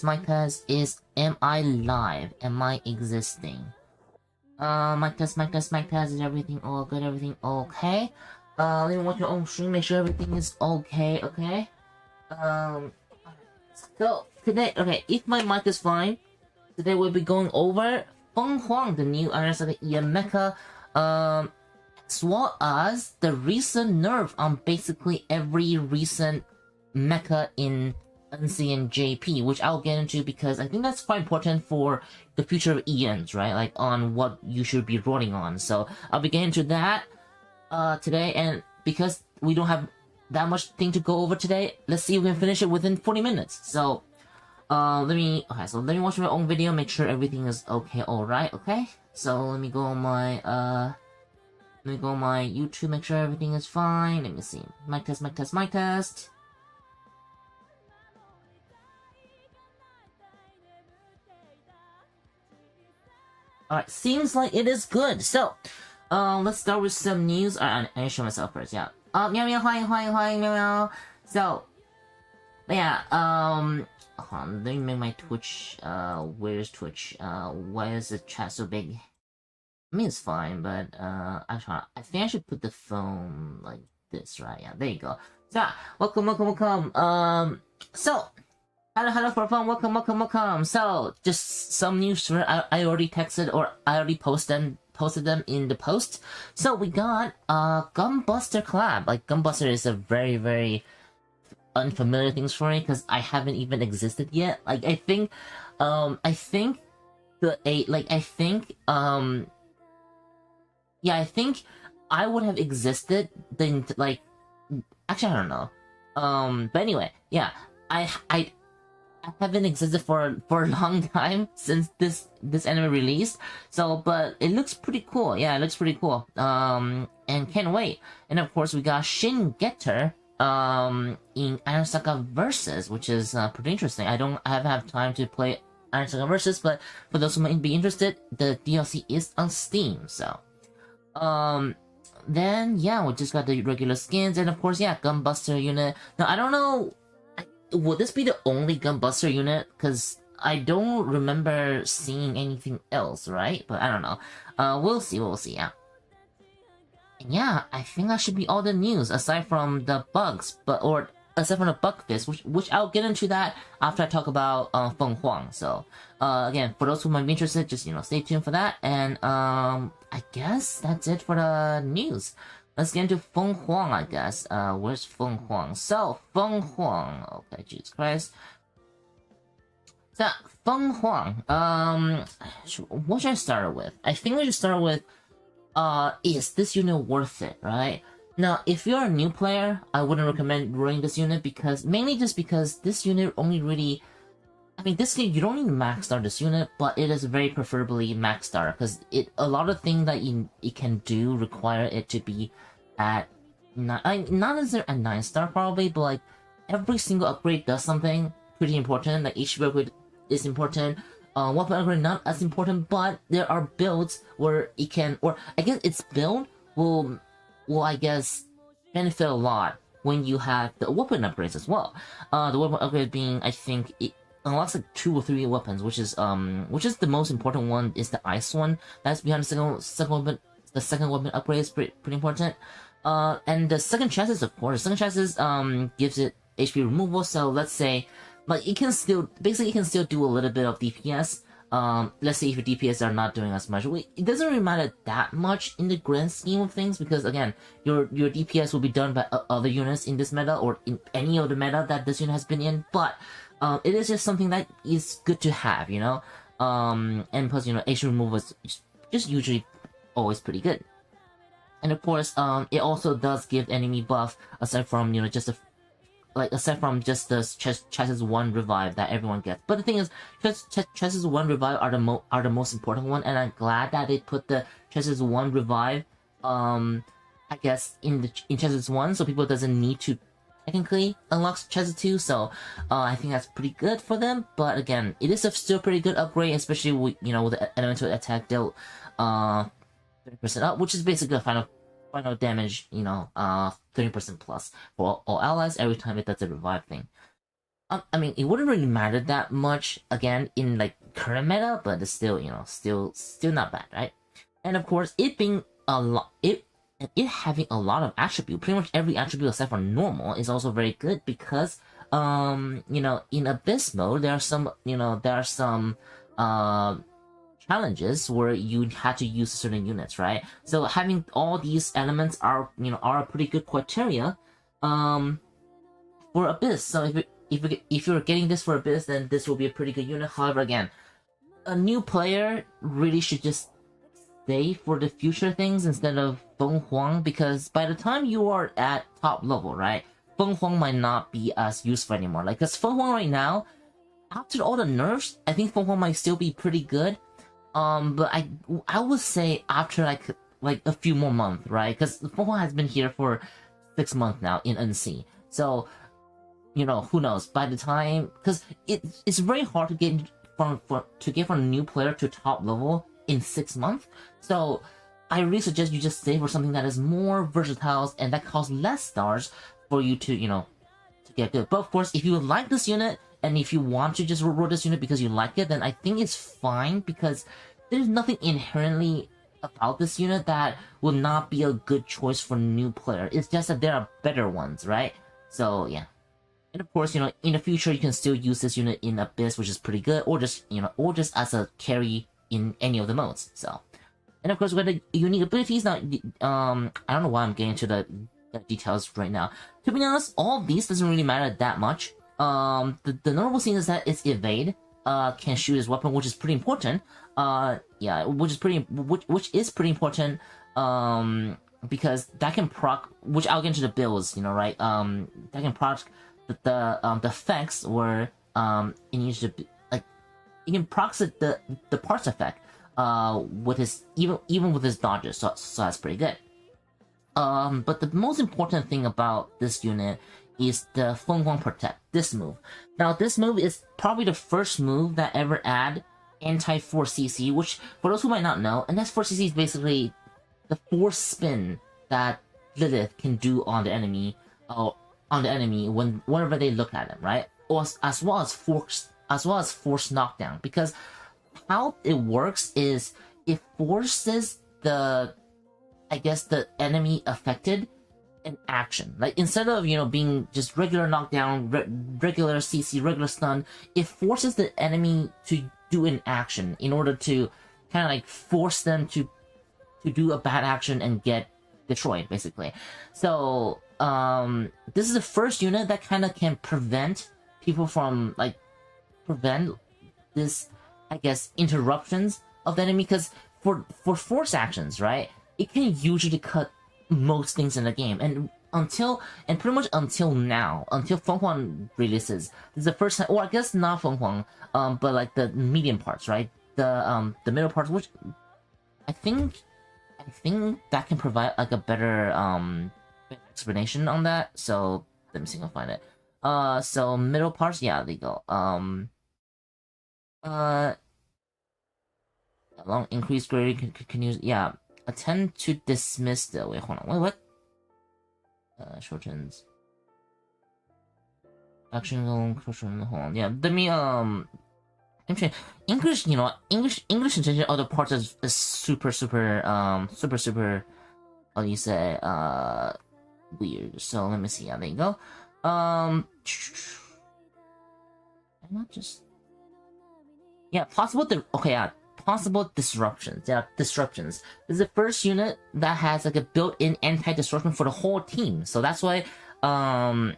My test is, am I live? Am I existing? My test, is everything all good? Everything okay? Let me watch your own stream, make sure everything is okay, okay? So, today, okay, if my mic is fine, today we'll be going over Feng Huang, the new Iron Saga EM Mecha, as well as the recent nerf on basically every recent mecha in NC and JP, which I'll get into because I think that's quite important for the future of ENs, right? Like on what you should be rolling on. So I'll be getting into that today, and because we don't have that much thing to go over today, let's see if we can finish it within 40 minutes. So let me watch my own video, make sure everything is okay, alright, okay? So let me go on my YouTube, make sure everything is fine. Let me see. Mic test. Alright, seems like it is good. So, let's start with some news. I show myself first, yeah. Meow meow, 欢迎 meow meow. So, yeah, hold on, let me make my Twitch, where's Twitch? Why is the chat so big? I mean, it's fine, but, I think I should put the phone like this, right? Yeah, there you go. So, welcome. So, hello for fun, welcome. So, just some news I already texted, or I already posted them in the post. So, we got Gunbuster collab. Like, Gunbuster is a very, very unfamiliar thing for me, because I haven't even existed yet. Like, I think I would have existed then, like, actually, I don't know. But anyway, yeah, I haven't existed for a long time since this anime released. So, but it looks pretty cool. Yeah, it looks pretty cool. And can't wait. And of course, we got Shin Getter in Iron Saga Versus, which is pretty interesting. I haven't had time to play Iron Saga Versus, but for those who might be interested, the DLC is on Steam. So, then yeah, we just got the regular skins, and of course, yeah, Gunbuster unit. Now I don't know, would this be the only Gunbuster unit? Because I don't remember seeing anything else, right? But I don't know. We'll see, yeah. And yeah, I think that should be all the news, aside from the bugs, aside from the bug fix, which I'll get into that after I talk about Feng Huang. So, again, for those who might be interested, just, stay tuned for that. And, I guess that's it for the news. Let's get into Feng Huang, I guess. Where's Feng Huang? So, Feng Huang. Okay, Jesus Christ. So, Feng Huang. What should I start with? I think we should start with, is this unit worth it, right? Now, if you're a new player, I wouldn't recommend rolling this unit mainly just because this unit only really, this game, you don't need to max start this unit, but it is very preferably max start, because a lot of things that it can do require it to be at, not necessarily at 9-star probably, but like, every single upgrade does something pretty important. Like, HP upgrade is important, weapon upgrade not as important, but there are builds where it can, or I guess its build will I guess benefit a lot when you have the weapon upgrades as well. The weapon upgrade being, I think, it unlocks like 2 or 3 weapons, which is the most important one is the ice one. That's behind the second weapon. The second weapon upgrade is pretty important. And the second chances, of course, gives it HP removal. So let's say, but it can still do a little bit of DPS. Let's say if your DPS are not doing as much, it doesn't really matter that much in the grand scheme of things, because again, your DPS will be done by other units in this meta, or in any other meta that this unit has been in, but it is just something that is good to have, and plus, HP removal is just usually always pretty good. And of course, it also does give enemy buff, aside from, aside from just the Chassis 1 revive that everyone gets. But the thing is, Chassis 1 revive are the most important one, and I'm glad that they put the Chassis 1 revive I guess in Chess 1, so people doesn't need to technically unlock Chess 2. So I think that's pretty good for them. But again, it is a still pretty good upgrade, especially with with the elemental attack dealt 30% up, which is basically a final damage, 30% plus for all allies every time it does a revive thing. I mean, it wouldn't really matter that much again in like current meta, but it's still, still not bad, right? And of course, it being a lot, it having a lot of attribute, pretty much every attribute except for normal, is also very good because, in Abyss mode, there are some challenges where you had to use certain units, right? So having all these elements are a pretty good criteria, for Abyss. So if you're getting this for Abyss, then this will be a pretty good unit. However, again, a new player really should just stay for the future things instead of Feng Huang, because by the time you are at top level, right, Feng Huang might not be as useful anymore. Like, because Feng Huang right now, after all the nerfs, I think Feng Huang might still be pretty good. But I would say after like a few more months, right? Because Feng Huang has been here for 6 months now in NC, so who knows? By the time, because it's very hard to get from a new player to top level in 6 months. So I really suggest you just stay for something that is more versatile and that costs less stars for you to to get good. But of course, if you like this unit and if you want to just roll this unit because you like it, then I think it's fine, because there's nothing inherently about this unit that will not be a good choice for a new player. It's just that there are better ones, right? So yeah. And of course, in the future, you can still use this unit in Abyss, which is pretty good, or just, as a carry in any of the modes. So, and of course, we got the unique abilities. Now, I don't know why I'm getting into the details right now. To be honest, all of these doesn't really matter that much. The notable thing is that it's evade, can shoot his weapon, which is pretty important. Which is pretty important. Because that can proc, which I'll get into the builds, right? That can proc the effects where it needs to be, like, you can proc the parts effect with his even with his dodges, so that's pretty good. But the most important thing about this unit is the Feng Huang Protect, this move. Now this move is probably the first move that ever add anti-force CC, which for those who might not know, and that's force CC is basically the force spin that Lilith can do on the enemy, whenever they look at him, right? Or as well as force knockdown. Because how it works is it forces the enemy affected in action. Like, instead of being just regular knockdown, regular CC, regular stun, it forces the enemy to do an action in order to kind of like force them to do a bad action and get destroyed, basically. So this is the first unit that kind of can prevent people from prevent this, I guess, interruptions of the enemy, because for force actions, right, it can usually cut most things in the game, and pretty much until now, until Feng Huang releases, this is the first time, or I guess not Feng Huang, but like the medium parts, right, the middle parts, which I think that can provide like a better explanation on that. So let me see if I can find it. So middle parts, yeah, there you go. Long increased grade can use, yeah, attempt to dismiss the, wait, hold on, what? Shortens action long, hold on, yeah, let me English, English in general, other parts is super, how do you say, weird. So let me see, yeah, there you go. I'm not just, yeah, possible disruptions. Yeah, disruptions. This is the first unit that has like a built-in anti-disruption for the whole team. So that's why her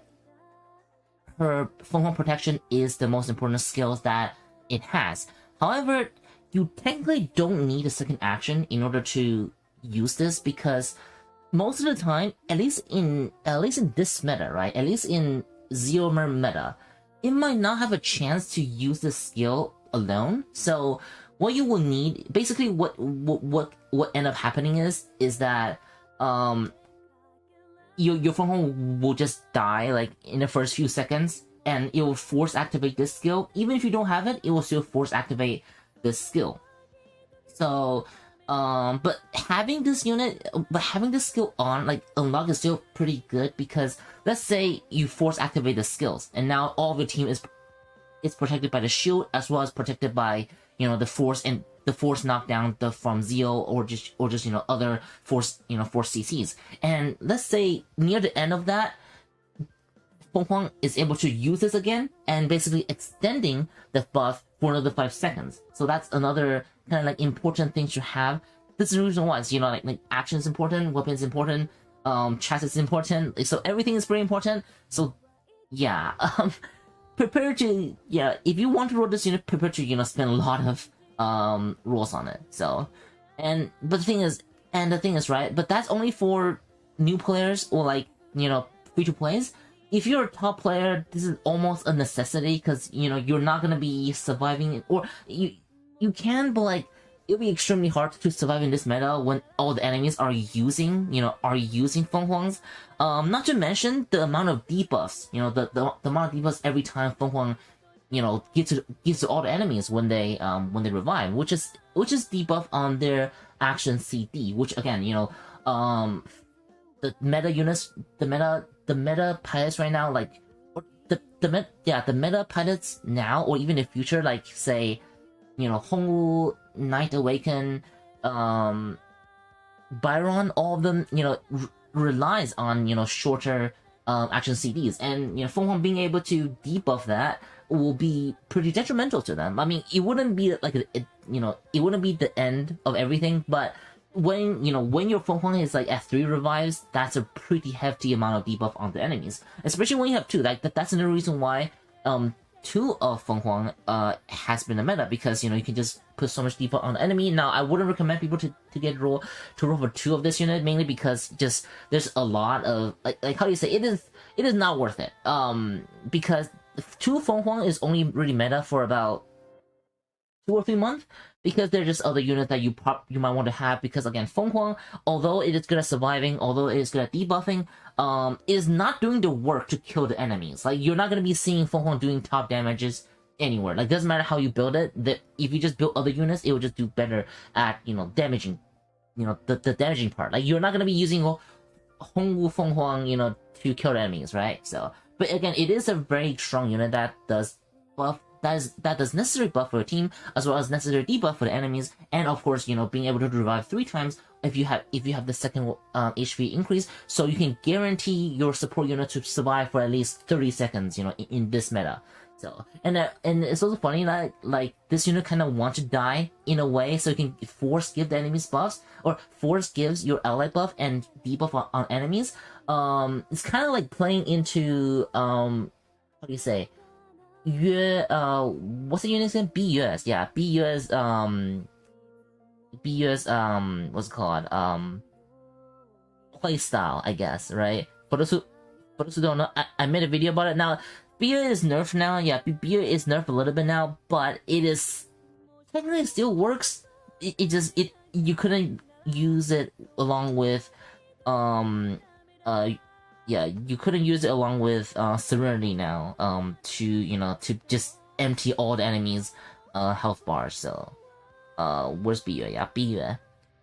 Feng Huang Protection is the most important skills that it has. However, you technically don't need a second action in order to use this, because most of the time, at least in this meta, right? At least in Zero meta, it might not have a chance to use this skill alone. So what you will need, basically, what end up happening is that your Feng Huang will just die like in the first few seconds, and it will force activate this skill. Even if you don't have it, it will still force activate this skill. So, but having this skill on, like, unlock is still pretty good, because let's say you force activate the skills, and now all of your team is protected by the shield, as well as protected by, you know, the force knockdown from Zeo, or just you know, other force CCs. And let's say near the end of that, Feng Huang is able to use this again, and basically extending the buff for another 5 seconds. So that's another kind of like important thing to have. This is the reason why, you know, like action is important, weapons important, chassis is important, so everything is very important. So yeah, prepare to, if you want to roll this unit, prepare to, you know, spend a lot of rolls on it. So, but the thing is, right, but that's only for new players, or like, you know, free to plays. If you're a top player, this is almost a necessity, because, you know, you're not gonna be surviving, or you can, but like, it'll be extremely hard to survive in this meta when all the enemies are using Feng Huangs. Not to mention the amount of debuffs, you know, the amount of debuffs every time Feng Huang, you know, gives to all the enemies when they revive, which is debuff on their action CD, which again, you know, the meta units, the meta pilots right now, like, the meta pilots now, or even in the future, like, say, you know, Hongwu, Night Awaken, Byron, all of them, you know, relies on, you know, shorter action CDs, and, you know, Feng Huang being able to debuff that will be pretty detrimental to them. I mean, it wouldn't be like it wouldn't be the end of everything, but when your Feng Huang is like at 3 revives, that's a pretty hefty amount of debuff on the enemies, especially when you have 2. Like that's another reason why 2 of Feng Huang has been a meta, because, you know, you can just put so much debuff on the enemy. Now, I wouldn't recommend people to roll for 2 of this unit, mainly because just there's a lot of like how do you say, it is not worth it. Because 2 Feng Huang is only really meta for about 2 or 3 months, because they're just other units that you might want to have, because again, Feng Huang, although it is good at surviving, although it is good at debuffing, is not doing the work to kill the enemies. Like, you're not going to be seeing Feng Huang doing top damages anywhere. Like, doesn't matter how you build it, that if you just build other units, it will just do better at, you know, damaging, you know, the damaging part. Like, you're not going to be using Hongwu Feng Huang, you know, to kill the enemies, right? So, but again, it is a very strong unit that does buff, that does necessary buff for a team, as well as necessary debuff for the enemies, and of course, you know, being able to revive 3 times if you have the second HP increase, so you can guarantee your support unit to survive for at least 30 seconds, you know, in this meta. So, and it's also funny that, like, this unit kind of wants to die in a way, so you can force give the enemies buffs, or force gives your ally buff and debuff on enemies. It's kind of like playing into how do you say, what's the unit's name? BUS, yeah, BUS, what's it called? Playstyle, I guess, right? For those who don't know, I made a video about it. Now, BUS is nerfed now, yeah, BUS is nerfed a little bit now, but it is technically still works. You couldn't use it along with you couldn't use it along with Serenity now, to just empty all the enemies' health bars. So, where's BUA? Yeah, BUA.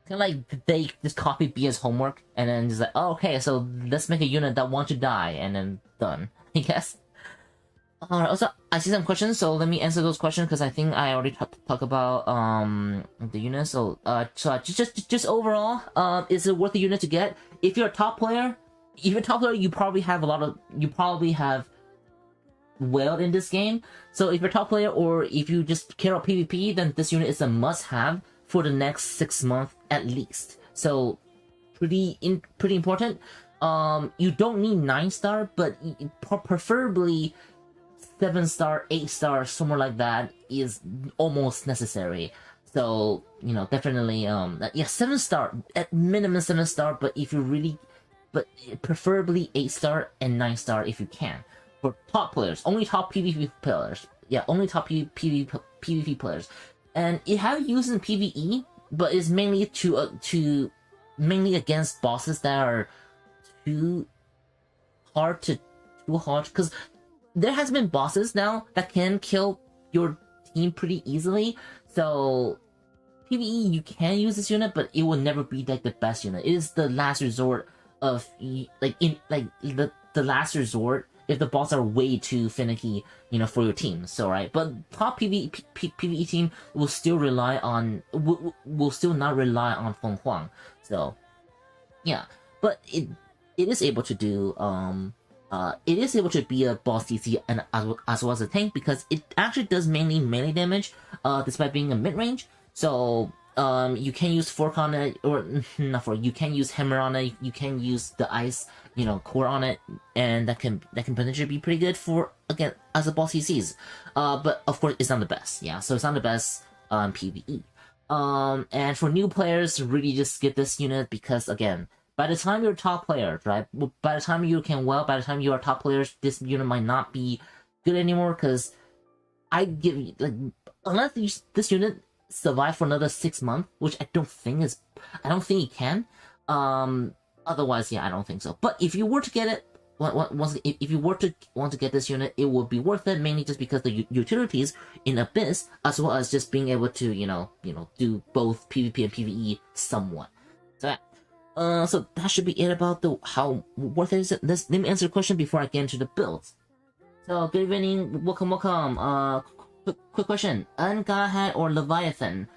Kind of like they just copy BUA's homework, and then just like, oh, okay, so let's make a unit that wants to die, and then done, I guess. Alright, also, I see some questions, so let me answer those questions, because I think I already talked about the unit. So, just overall, is it worth the unit to get? If you're a top player, you probably have whaled in this game. So if you're a top player, or if you just care about PvP, then this unit is a must-have for the next 6 months at least. So pretty important. You don't need 9-star, but preferably 7-star, 8-star, somewhere like that is almost necessary. So, you know, definitely, 7-star, at minimum 7-star, but preferably 8-star and 9-star if you can. For top players, only top PvP players. Yeah, only top PvP players. And it has used in PvE, but it's mainly mainly against bosses that are too too hard, because there has been bosses now that can kill your team pretty easily. So PvE, you can use this unit, but it will never be like the best unit. It is the last resort of the last resort if the bosses are way too finicky, for your team. So right, but top PvE team will still rely on will still not rely on Feng Huang. So yeah, but it is able to do it is able to be a boss DC and as well as a tank, because it actually does mainly melee damage, despite being a mid range. So you can use fork on it, or not fork. You can use hammer on it. You can use the ice, core on it, and that can potentially be pretty good for, again, as a boss CCs. But of course, it's not the best. Yeah, so it's not the best PVE. And for new players, really just get this unit because, again, by the time you're a top player, right? By the time you can by the time you are top players, this unit might not be good anymore. Because I give you, like, unless this unit survive for another 6 months, which I don't think it can. Otherwise, yeah, I don't think so. But if you were to get it, if you were to want to get this unit, it would be worth it, mainly just because the utilities in Abyss, as well as just being able to, do both PvP and PvE somewhat. So that should be it about how worth it is. Let me answer the question before I get into the builds. So good evening, welcome. Quick question: Ungodhead or Leviathan?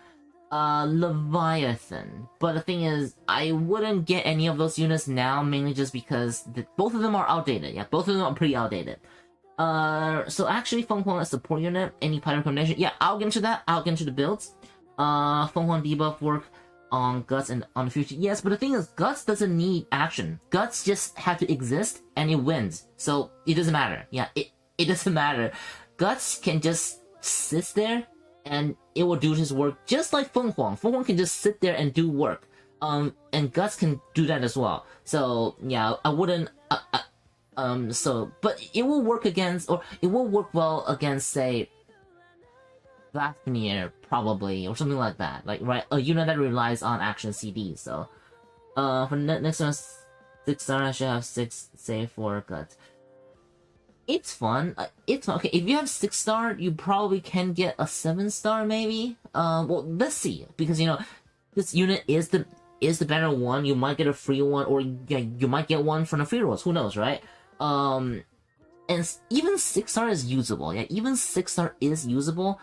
Leviathan. But the thing is, I wouldn't get any of those units now, mainly just because both of them are outdated. Yeah, both of them are pretty outdated. So actually, Feng Huang is a support unit. Any pattern recommendation? Yeah, I'll get into that. I'll get into the builds. Feng Huang debuff work on Guts and on the future. Yes, but the thing is, Guts doesn't need action. Guts just have to exist and it wins. So it doesn't matter. Yeah, it doesn't matter. Guts can just sit there and it will do his work just like Feng Huang. Feng Huang can just sit there and do work. And Guts can do that as well. So yeah, I wouldn't. But it will work against, or it will work well against, say, Vafnir, probably, or something like that. Like, right, a unit that relies on action CD. So, for next one, 6-star, I should have 6 save for Guts. It's fun. It's fun. Okay, if you have 6-star, you probably can get a 7-star, maybe. Well, let's see, because this unit is the better one. You might get a free one, or yeah, you might get one from the free rolls. Who knows, right? And even 6-star is usable. Yeah, even 6-star is usable.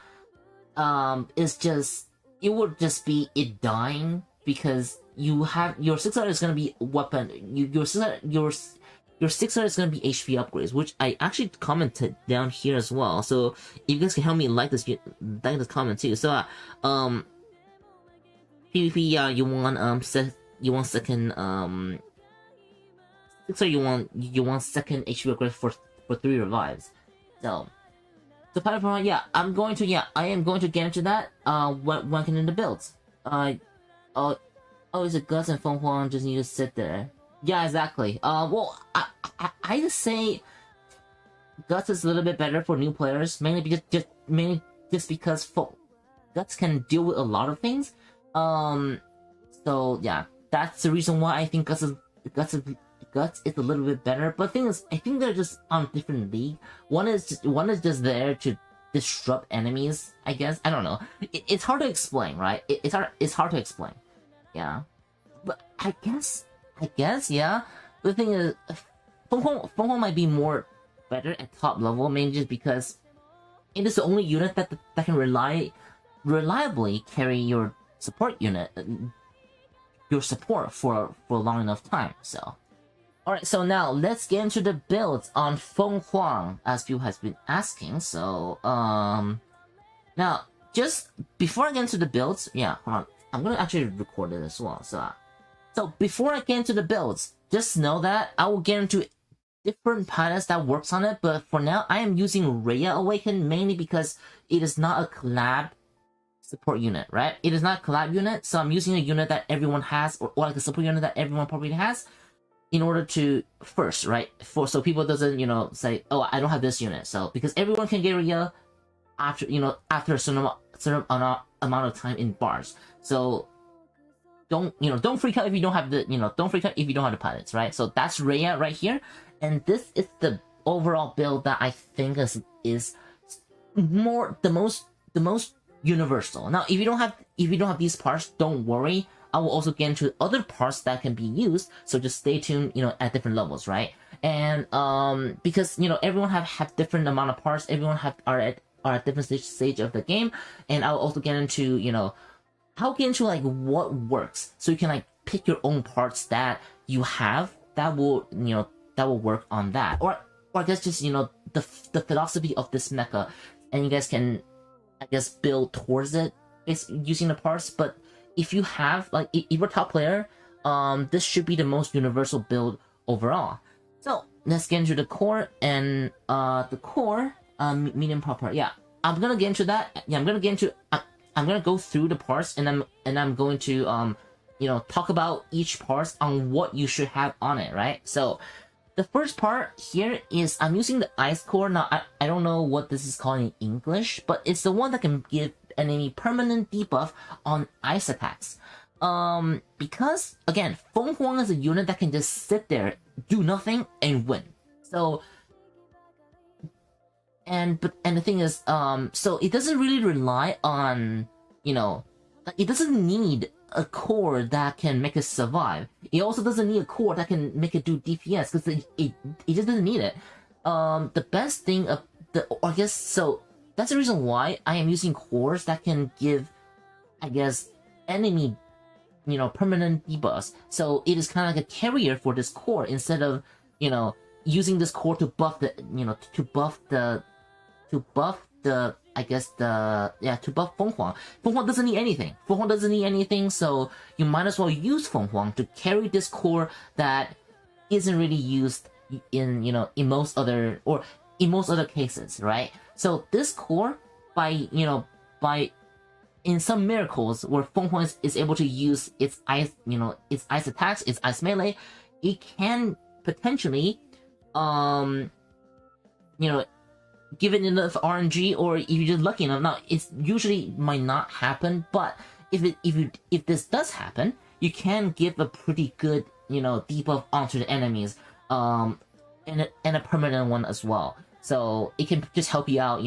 It's just, it would just be it dying because you have your 6-star is gonna be weapon. Your 6-star is gonna be HP upgrades, which I actually commented down here as well. So if you guys can help me like this comment too. So PvP, yeah, you want second 6-star, you want second HP upgrade for 3 revives. So Python, yeah, I am going to get into that when I get into builds. Is it Guts and Feng Huang just need to sit there? Yeah, exactly. Well, I just say Guts is a little bit better for new players, mainly because Guts can deal with a lot of things. So yeah, that's the reason why I think Guts is a little bit better. But the thing is, I think they're just on a different league. One is just there to disrupt enemies, I guess. I don't know. It's hard to explain, right? It's hard to explain. Yeah. But I guess, yeah. The thing is, Feng Huang might be more better at top level, mainly just because it is the only unit that can reliably carry your support unit, your support for a long enough time. So. Alright, so now let's get into the builds on Feng Huang, as people has been asking. So, now, just before I get into the builds, yeah, hold on, I'm gonna actually record it as well. So before I get into the builds, just know that I will get into different patterns that works on it, but for now, I am using Rhea Awaken mainly because it is not a collab support unit, right? It is not a collab unit, so I'm using a unit that everyone has, or like a support unit that everyone probably has, in order to first, right? So people doesn't, say, oh, I don't have this unit. So because everyone can get Rhea after a certain amount of time in bars. So don't freak out if you don't have the don't freak out if you don't have the pilots, right? So that's Rhea right here, and this is the overall build that I think is the most universal. Now, if you don't have these parts, don't worry. I will also get into other parts that can be used, so just stay tuned, at different levels, right? And because everyone have different amount of parts, everyone are at different stage of the game, and I'll also get into I'll get into like what works, so you can like pick your own parts that you have that will work on that, or I guess just the philosophy of this mecha, and you guys can I guess build towards it using the parts. But if you have if you're a top player, this should be the most universal build overall. So let's get into the core, and the core medium proper. Yeah, I'm gonna get into that. Yeah, I'm gonna go through the parts, and I'm going to talk about each part on what you should have on it, right? So the first part here is I'm using the ice core. Now I don't know what this is called in English, but it's the one that can give enemy permanent debuff on ice attacks. Because again, Feng Huang is a unit that can just sit there, do nothing, and win. So and the thing is, so it doesn't really rely on, it doesn't need a core that can make it survive. It also doesn't need a core that can make it do DPS, because it just doesn't need it. The best thing of I guess, so that's the reason why I am using cores that can give, I guess, enemy, permanent debuffs. So it is kind of like a carrier for this core, instead of, using this core to buff the, to buff Feng Huang. Feng Huang doesn't need anything. Feng Huang doesn't need anything, so you might as well use Feng Huang to carry this core that isn't really used in most other cases, right? So this core, by in some miracles where Feng Huang is able to use its ice, its ice attacks, its ice melee, it can potentially given enough RNG, or if you're just lucky enough. Now, it's usually might not happen, but if this does happen, you can give a pretty good debuff onto the enemies, and a permanent one as well. So it can just help you out,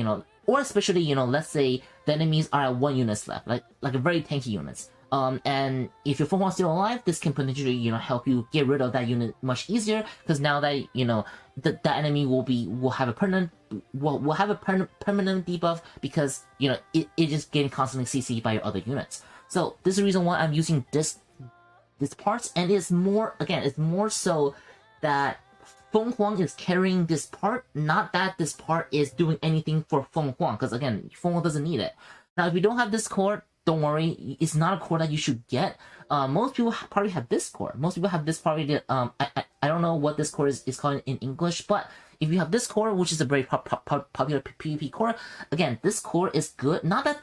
or especially let's say the enemies are at 1 unit left, like a very tanky units. And if your Feng Huang is still alive, this can potentially help you get rid of that unit much easier, because now that that enemy will have a permanent debuff, because it is getting constantly CC by your other units. So this is the reason why I'm using this parts, and it's more so that Feng Huang is carrying this part, not that this part is doing anything for Feng Huang, because again, Feng Huang doesn't need it. Now, if you don't have this core, don't worry, it's not a core that you should get. Most people probably have this core. Most people have this probably. I don't know what this core is called in English, but if you have this core, which is a very popular PvP core, again, this core is good. Not that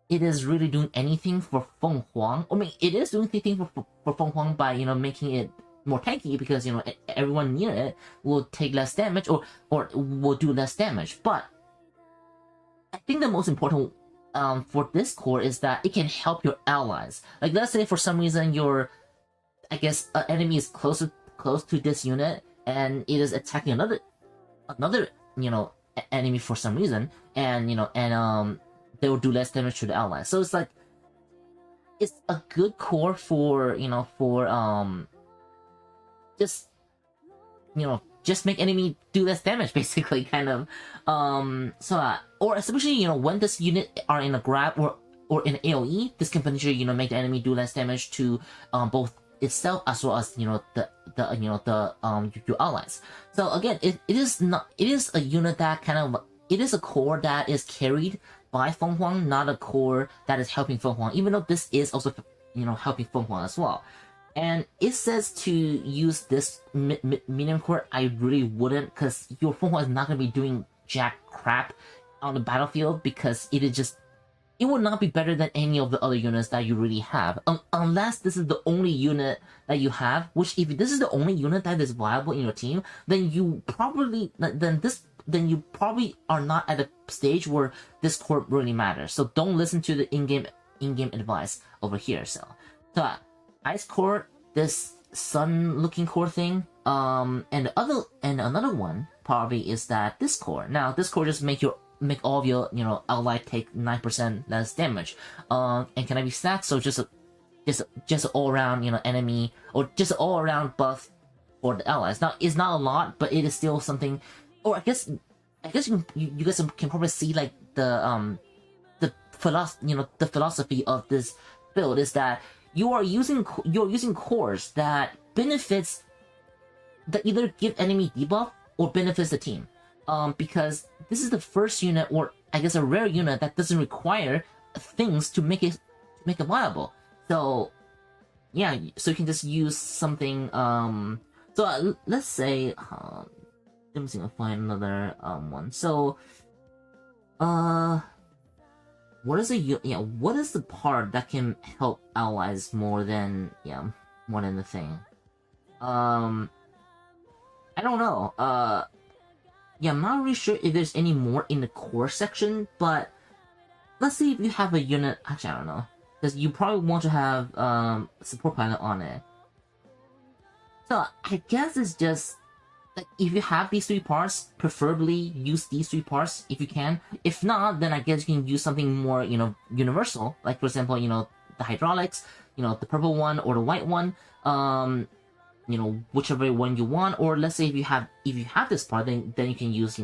it is really doing anything for Feng Huang. I mean, it is doing anything for Feng Huang by making it more tanky, because everyone near it will take less damage, or will do less damage. But I think the most important for this core is that it can help your allies. Like, let's say for some reason your, I guess, enemy is close to this unit, and it is attacking another enemy for some reason, and they will do less damage to the allies. So it's like, it's a good core for just make enemy do less damage, basically, kind of. Or especially, when this unit are in a grab or in AoE, this can potentially, make the enemy do less damage to both itself as well as your allies. So again, it is a unit that it is a core that is carried by Feng Huang, not a core that is helping Feng Huang, even though this is also helping Feng Huang as well. And it says to use this medium core. I really wouldn't, because your Feng Huang is not going to be doing jack crap on the battlefield, because it would not be better than any of the other units that you really have, unless this is the only unit that you have. Which, if this is the only unit that is viable in your team, then you probably are not at a stage where this core really matters. So don't listen to the in-game advice. over here. So ice core, this sun looking core thing, and another one probably is that this core. Now this core just make all of your ally take 9% less damage, and can I be stacked? So just all around enemy, or just all around buff for the allies. Now it's not a lot, but it is still something. Or I guess you guys can probably see like the philosophy of this build is that you're using cores that benefits, that either give enemy debuff or benefits the team. Because this is the first unit, or I guess a rare unit, that doesn't require things to make it viable. So yeah, so you can just use something. So let's say, let me see if I find another one. So what is the part that can help allies more than the thing? I don't know. I'm not really sure if there's any more in the core section, but let's see if you have a unit. Actually, I don't know, because you probably want to have support pilot on it. So I guess it's just like, if you have these three parts, preferably use these three parts if you can. If not, then I guess you can use something more universal, like for example the hydraulics, the purple one or the white one, whichever one you want. Or let's say if you have this part, then you can use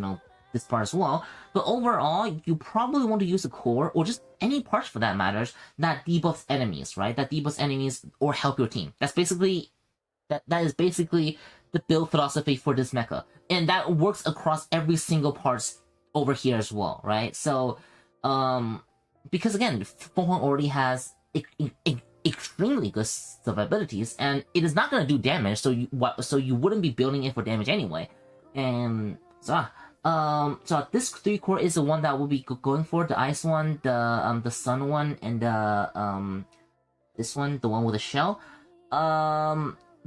this part as well. But overall, you probably want to use a core, or just any parts for that matters, that debuffs enemies, right? That debuffs enemies or help your team. That is basically the build philosophy for this mecha, and that works across every single parts over here as well, right? So because again, Feng Huang already has extremely good survivabilities, and it is not going to do damage, so you wouldn't be building it for damage anyway. And so this 3 core is the one that we'll be going for: the ice one, the sun one, and this one, the one with the shell.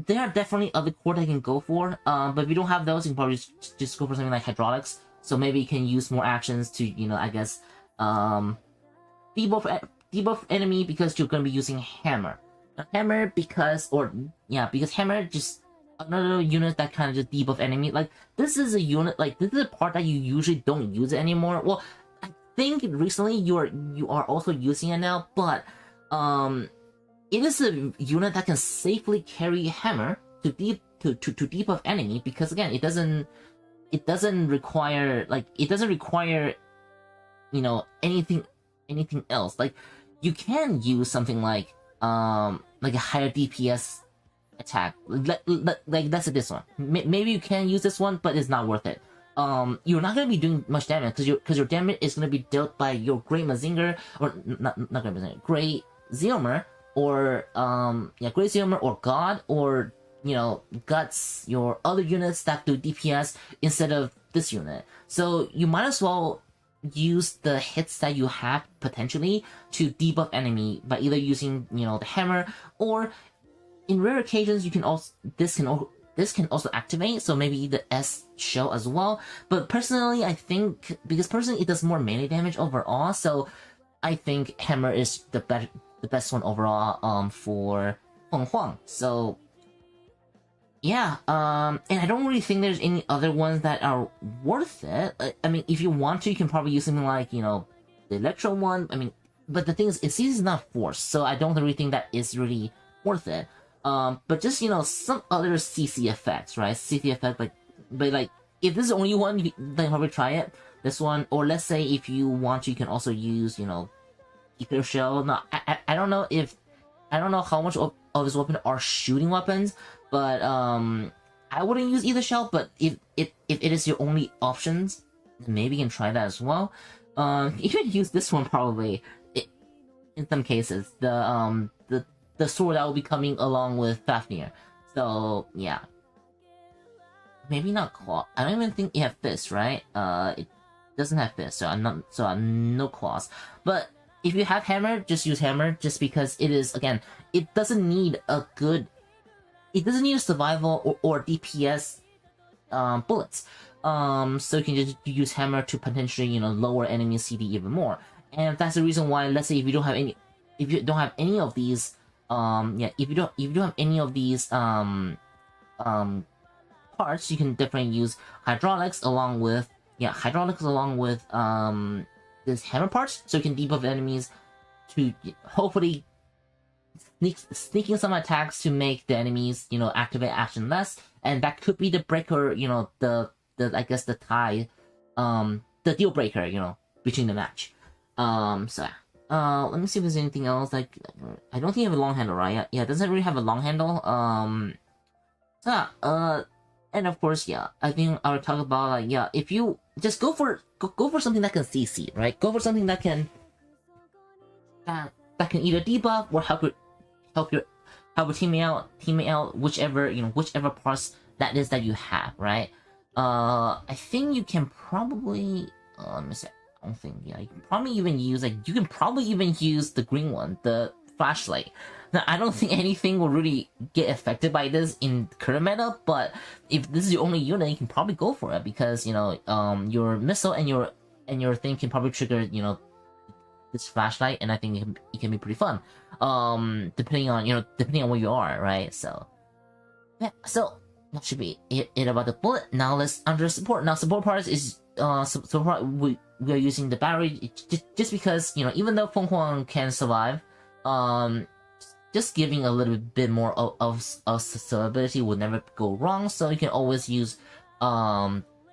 There are definitely other core that you can go for, but if you don't have those, you can probably just go for something like hydraulics. So maybe you can use more actions to I guess debuff enemy, because you're going to be using hammer. Because hammer just another unit that kind of just debuff enemy. Like, this is a unit, like this is a part that you usually don't use it anymore. Well, I think recently you are also using it now, but it is a unit that can safely carry hammer to debuff enemy, because again, it doesn't require anything else. Like, you can use something like a higher DPS attack, like that's this one. Maybe you can use this one, but it's not worth it. You're not gonna be doing much damage, because your damage is gonna be dealt by your Great Mazinger, or not Great Mazinger, Great Zeomer, or Great Zeomer, or God, or Guts, your other units that do DPS instead of this unit. So you might as well use the hits that you have potentially to debuff enemy by either using the hammer, or in rare occasions you can also this can also activate, so maybe the S shell as well. But personally, I think, because personally it does more melee damage overall, so I think hammer is the best one overall for Feng Huang. So yeah, and I don't really think there's any other ones that are worth it. I mean, if you want to, you can probably use something like the Electro one. I mean, but the thing is, it's not forced, so I don't really think that is really worth it. But just some other CC effects, right? CC effect, but if this is the only one, then probably try it. This one, or let's say if you want to, you can also use Ether Shell. No, I don't know how much of his weapons are shooting weapons, but I wouldn't use Ether Shell. But if it is your only options, then maybe you can try that as well. You can use this one probably in some cases. The sword that will be coming along with Fafnir. So yeah, maybe not claw. I don't even think you have fist, right? It doesn't have fist, so I'm no claws. But if you have hammer, just use hammer, just because it is, again, it doesn't need a survival or DPS bullets. So you can just use hammer to potentially lower enemy CD even more. And that's the reason why, let's say if you don't have any, if you don't have any of these, if you don't have any of these parts, you can definitely use hydraulics along with this hammer parts, so you can debuff enemies to hopefully sneaking some attacks to make the enemies, activate action less, and that could be the breaker, the I guess the tie, the deal breaker, between the match. So yeah. Let me see if there's anything else. Like, I don't think you have a long handle, right? Yeah, it doesn't really have a long handle. So yeah, and of course, yeah, I think I would talk about, like, yeah, if you just go for something that can CC, right? Go for something that can either debuff or help your teammate out, whichever parts that is that you have, right? I think you can probably let me see. I don't think, yeah, you can probably even use the green one, the flashlight. Now, I don't think anything will really get affected by this in current meta, but if this is your only unit, you can probably go for it, because your missile and your thing can probably trigger this flashlight, and I think it can be pretty fun. Depending on where you are, right? So yeah, so that should be it about the bullet. Now let's under support. Now support parts is support we are using the battery just because even though Feng Huang can survive, just giving a little bit more of survivability would never go wrong. So you can always use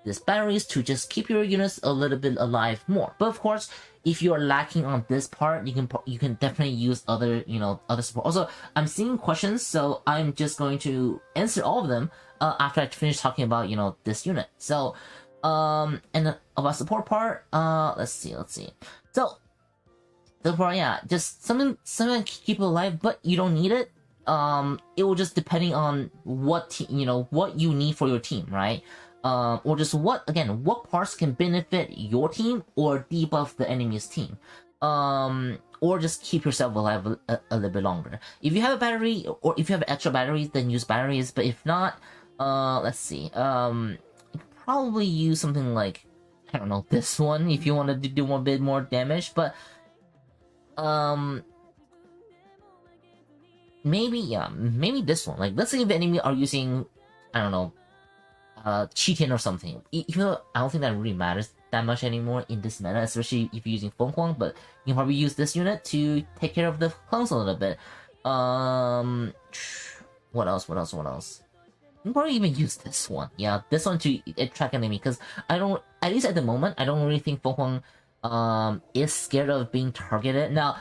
these batteries to just keep your units a little bit alive more. But of course, if you are lacking on this part, you can definitely use other support. Also, I'm seeing questions, so I'm just going to answer all of them after I finish talking about this unit. So and about support part, let's see. So the part, yeah, just something to keep it alive, but you don't need it. It will just depending on what what you need for your team, right? Or just what parts can benefit your team or debuff the enemy's team, or just keep yourself alive a little bit longer. If you have a battery, or if you have extra batteries, then use batteries. But if not, let's see, you can probably use something like, I don't know, this one if you want to do a bit more damage. But maybe this one. Like, let's say if the enemy are using, I don't know, cheating or something. Even though I don't think that really matters that much anymore in this meta, especially if you're using Feng Huang, but you can probably use this unit to take care of the clones a little bit. What else? You can probably even use this one. Yeah, this one to attract enemy, because at least at the moment, I don't really think Feng Huang is scared of being targeted. Now,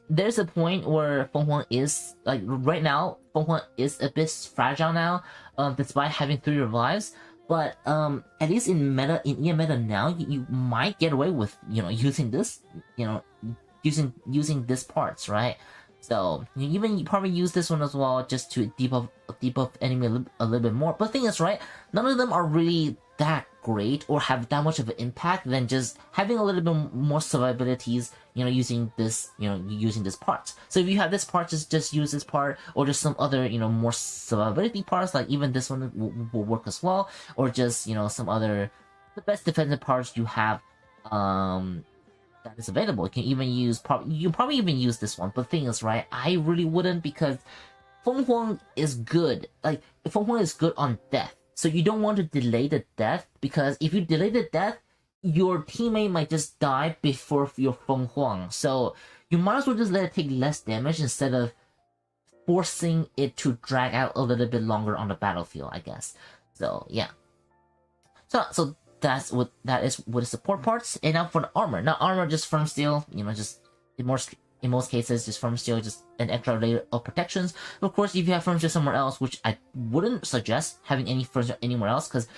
there's a point where Feng Huang is, like, right now, Feng Huang is a bit fragile now, despite having 3 revives. But at least in EM meta now, you might get away with using this, using this parts, right? So you probably use this one as well, just to debuff enemy a little bit more. But the thing is, right, none of them are really that great or have that much of an impact than just having a little bit more survivabilities, using this part. So if you have this part, just use this part, or just some other more survivability parts, like even this one will work as well, or just some other, the best defensive parts you have that is available. You can even use you probably even use this one. But the thing is, right, I really wouldn't, because Feng Huang is good. Like, Feng Huang is good on death. So you don't want to delay the death, because if you delay the death, your teammate might just die before your Feng Huang. So you might as well just let it take less damage instead of forcing it to drag out a little bit longer on the battlefield, I guess. So yeah. So that is with the support parts. And now for the armor. Now armor, just firm steel, just in most cases, just firm steel, just an extra layer of protections. Of course, if you have firm steel somewhere else, which I wouldn't suggest having any firm steel anywhere else, because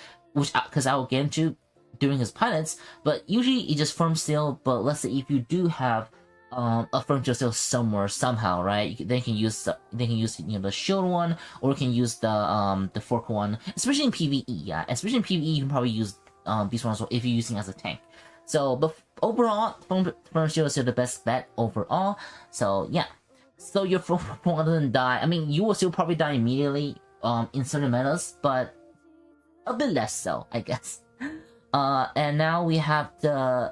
I will get into during his pilots. But usually it's just firm steel. But let's say if you do have a firm steel somewhere somehow, right? Then you can use the shield one, or you can use the fork one. Especially in PvE, yeah. Especially in PvE, you can probably use these ones if you're using as a tank. So, but overall, firm shield is still the best bet overall. So yeah. So your Feng Huang doesn't die. I mean, you will still probably die immediately in certain metas, but a bit less so, I guess. And now we have the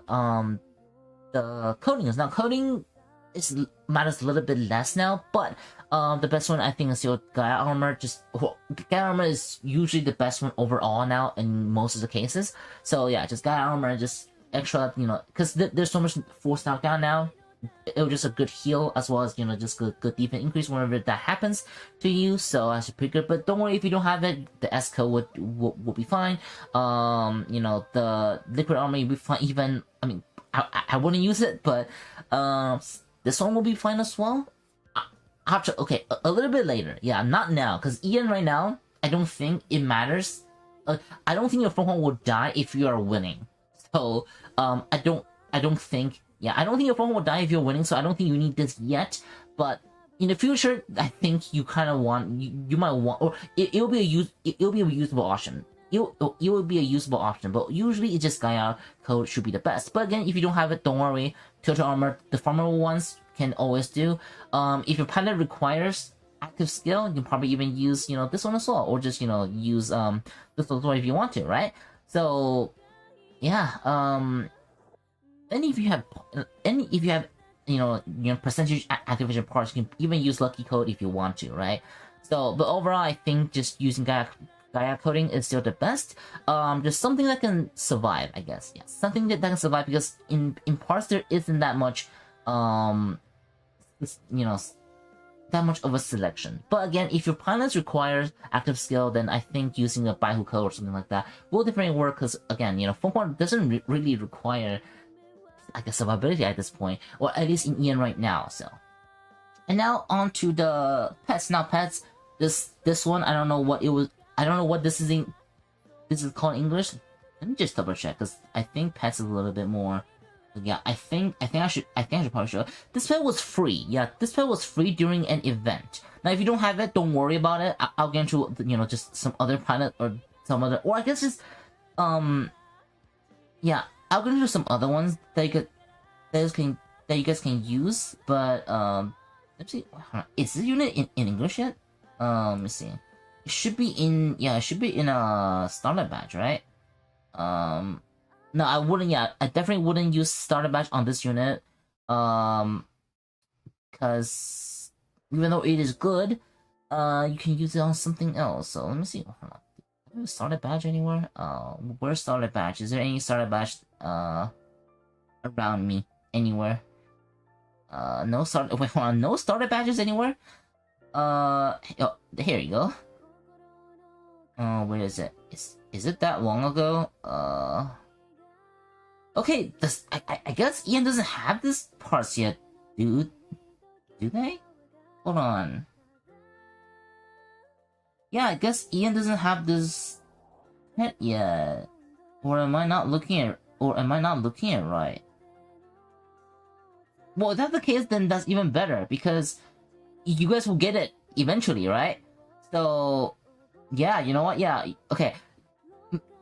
coatings. Now coating, matters a little bit less now, but the best one I think is still Gaia Armor. Gaia Armor is usually the best one overall now in most of the cases. So yeah, just Gaia Armor, just extra, because there's so much force knockdown now. It was just a good heal as well as just good defense increase whenever that happens to you. So that's pretty good. But don't worry if you don't have it, the S code would be fine. The liquid armor will be fine. Even I wouldn't use it, but this one will be fine as well. Okay, a little bit later. Yeah, not now, because Ian right now, I don't think it matters. I don't think your Feng Huang will die if you are winning. So I don't think your Feng Huang will die if you're winning. So I don't think you need this yet. But in the future, I think you kind of want you might want, or it'll be a usable option. It will be a usable option, but usually it's just Gaia code should be the best. But again, if you don't have it, don't worry. Total armor, the farmer ones can always do. If your pilot requires active skill, you can probably even use this one as well, or just use this one if you want to, right? So yeah, and if you have percentage activation parts, you can even use lucky code if you want to, right? So, but overall, I think just using Gaia coding is still the best. Just something that can survive, I guess. Yeah, something that can survive, because in parts there isn't that much, that much of a selection. But again, if your pilots requires active skill, then I think using a Baihu code or something like that will definitely work. Because again, Feng Huang doesn't really require, I guess, survivability at this point, or at least in Ian right now. So, and now on to the pets. Now pets, this one I don't know what it was. I don't know what this is called in English. Let me just double check, because I think pets is a little bit more. Yeah, I think I should probably show. This pet was free. Yeah, this pet was free during an event. Now, if you don't have it, don't worry about it. I'll get into just some other pilot or some other, or I guess just yeah, I'll get into some other ones that you guys can use. But let's see. Is this unit in English yet? Let me see. It should be in a starter badge, right? No, I wouldn't. Yeah, I definitely wouldn't use starter badge on this unit. Because even though it is good, you can use it on something else. So let me see. Hold on. Do I have a starter badge anywhere? Where's starter badge? Is there any starter badge around me anywhere? No starter. Wait, hold on. No starter badges anywhere. Oh, here you go. Where is it? Is it that long ago? Okay, I guess Ian doesn't have this parts yet, dude. Do they? Hold on. Yeah, I guess Ian doesn't have this pet yet. Or am I not looking at it right? Well, if that's the case, then that's even better, because you guys will get it eventually, right? So yeah, you know what? Yeah, okay.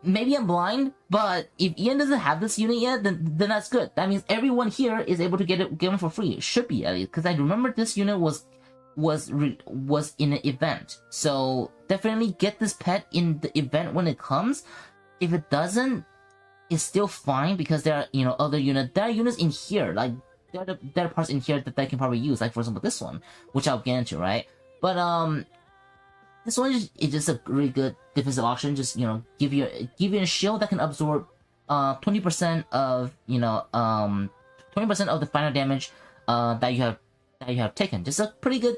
Maybe I'm blind, but if Ian doesn't have this unit yet, then that's good. That means everyone here is able to get it for free. It should be, at least, because I remember this unit was in an event. So definitely get this pet in the event when it comes. If it doesn't, it's still fine, because there are other units. There are units in here, like there are parts in here that they can probably use. Like for example this one, which I'll get into, right? But this one is just a really good defensive option. Just give you a shield that can absorb 20% of 20% of the final damage that you have taken. Just a pretty good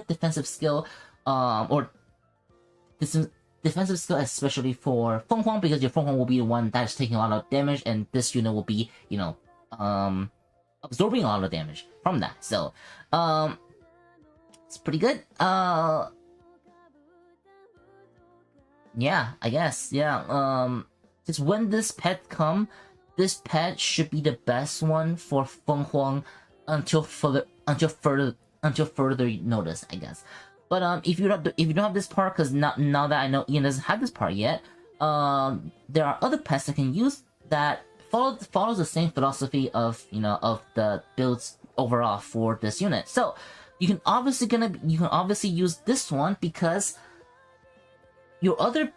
defensive skill, or defensive skill, especially for Feng Huang, because your Feng Huang will be the one that's taking a lot of damage, and this unit will be absorbing a lot of damage from that. So it's pretty good. Yeah, I guess. Yeah. Just when this pet should be the best one for Feng Huang until further notice, I guess. But if you don't have this part, because now that I know Ian doesn't have this part yet, there are other pets that can use that follows the same philosophy of of the builds overall for this unit. So you can obviously use this one, because your other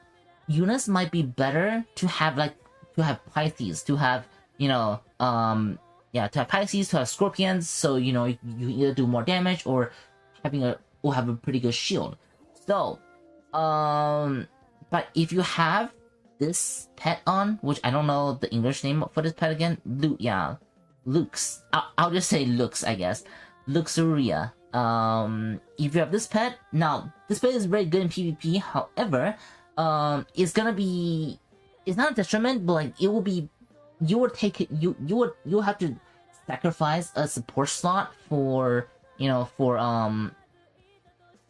units might be better to have Pythes, to have to have Pisces, to have Scorpions, so you either do more damage or have a pretty good shield. So, but if you have this pet on, which I don't know the English name for this pet again, Lux. I'll just say Lux, I guess. Luxuria. If you have this pet, now this pet is very good in PvP. However, it's not a detriment, but like it will be, you'll have to sacrifice a support slot for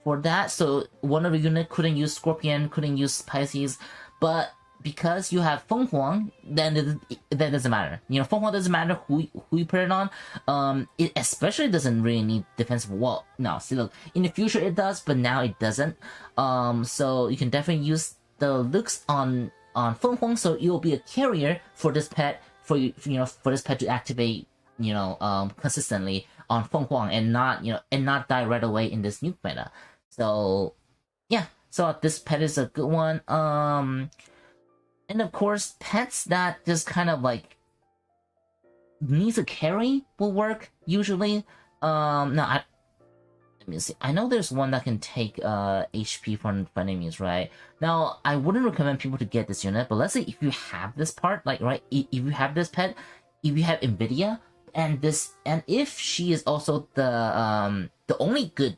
that. So one of the unit couldn't use Scorpion, couldn't use Pisces, but because you have Feng Huang, then that doesn't matter. Feng Huang doesn't matter who you put it on. It especially doesn't really need defensive wall. No, see, look, in the future it does, but now it doesn't. So you can definitely use the looks on Feng Huang, so it will be a carrier for this pet, for this pet to activate, consistently on Feng Huang and not die right away in this nuke meta. So yeah, so this pet is a good one. And of course, pets that just kind of like needs a carry will work usually. Let me see. I know there's one that can take HP from enemies, right? Now, I wouldn't recommend people to get this unit, but let's say if you have this part, like, right, if you have this pet, if you have Nvidia, and if she is also the only good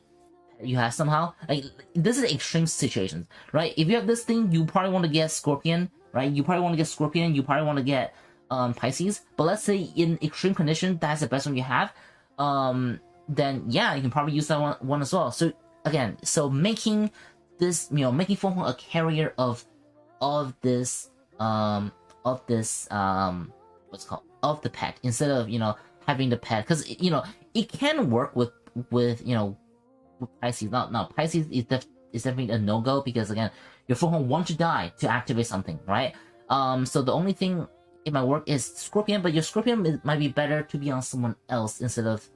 you have somehow, like, this is extreme situations, right? If you have this thing, you probably want to get Scorpion, right? You probably want to get Scorpion, you probably want to get Pisces, but let's say in extreme condition, that's the best one you have, then yeah, you can probably use that one as well. So again, making this, making Feng Huang a carrier of this what's it called, of the pet, instead of having the pet, because it can work with Pisces. Now Pisces is definitely a no-go, because again, your Feng Huang wants to die to activate something, right? So the only thing it might work is Scorpion, but your Scorpion might be better to be on someone else instead of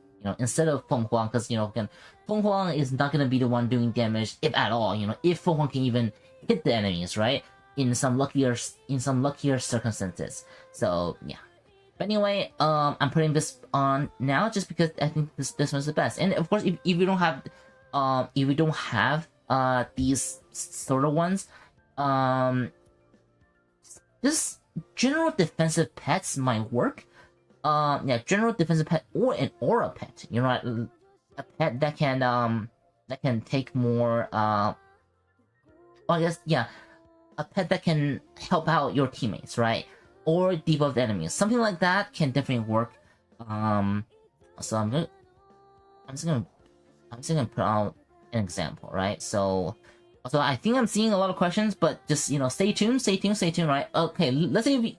Feng Huang, because again, Feng Huang is not gonna be the one doing damage, if at all. If Feng Huang can even hit the enemies, right? In some luckier circumstances. So yeah. But anyway, I'm putting this on now just because I think this one's the best. And of course, if you don't have these sort of ones, this general defensive pets might work. General defensive pet or an aura pet. A pet that can take more. I guess a pet that can help out your teammates, right? Or debuff the enemies. Something like that can definitely work. So I'm just gonna put out an example, right? So I think I'm seeing a lot of questions, but just stay tuned, right? Okay, let's say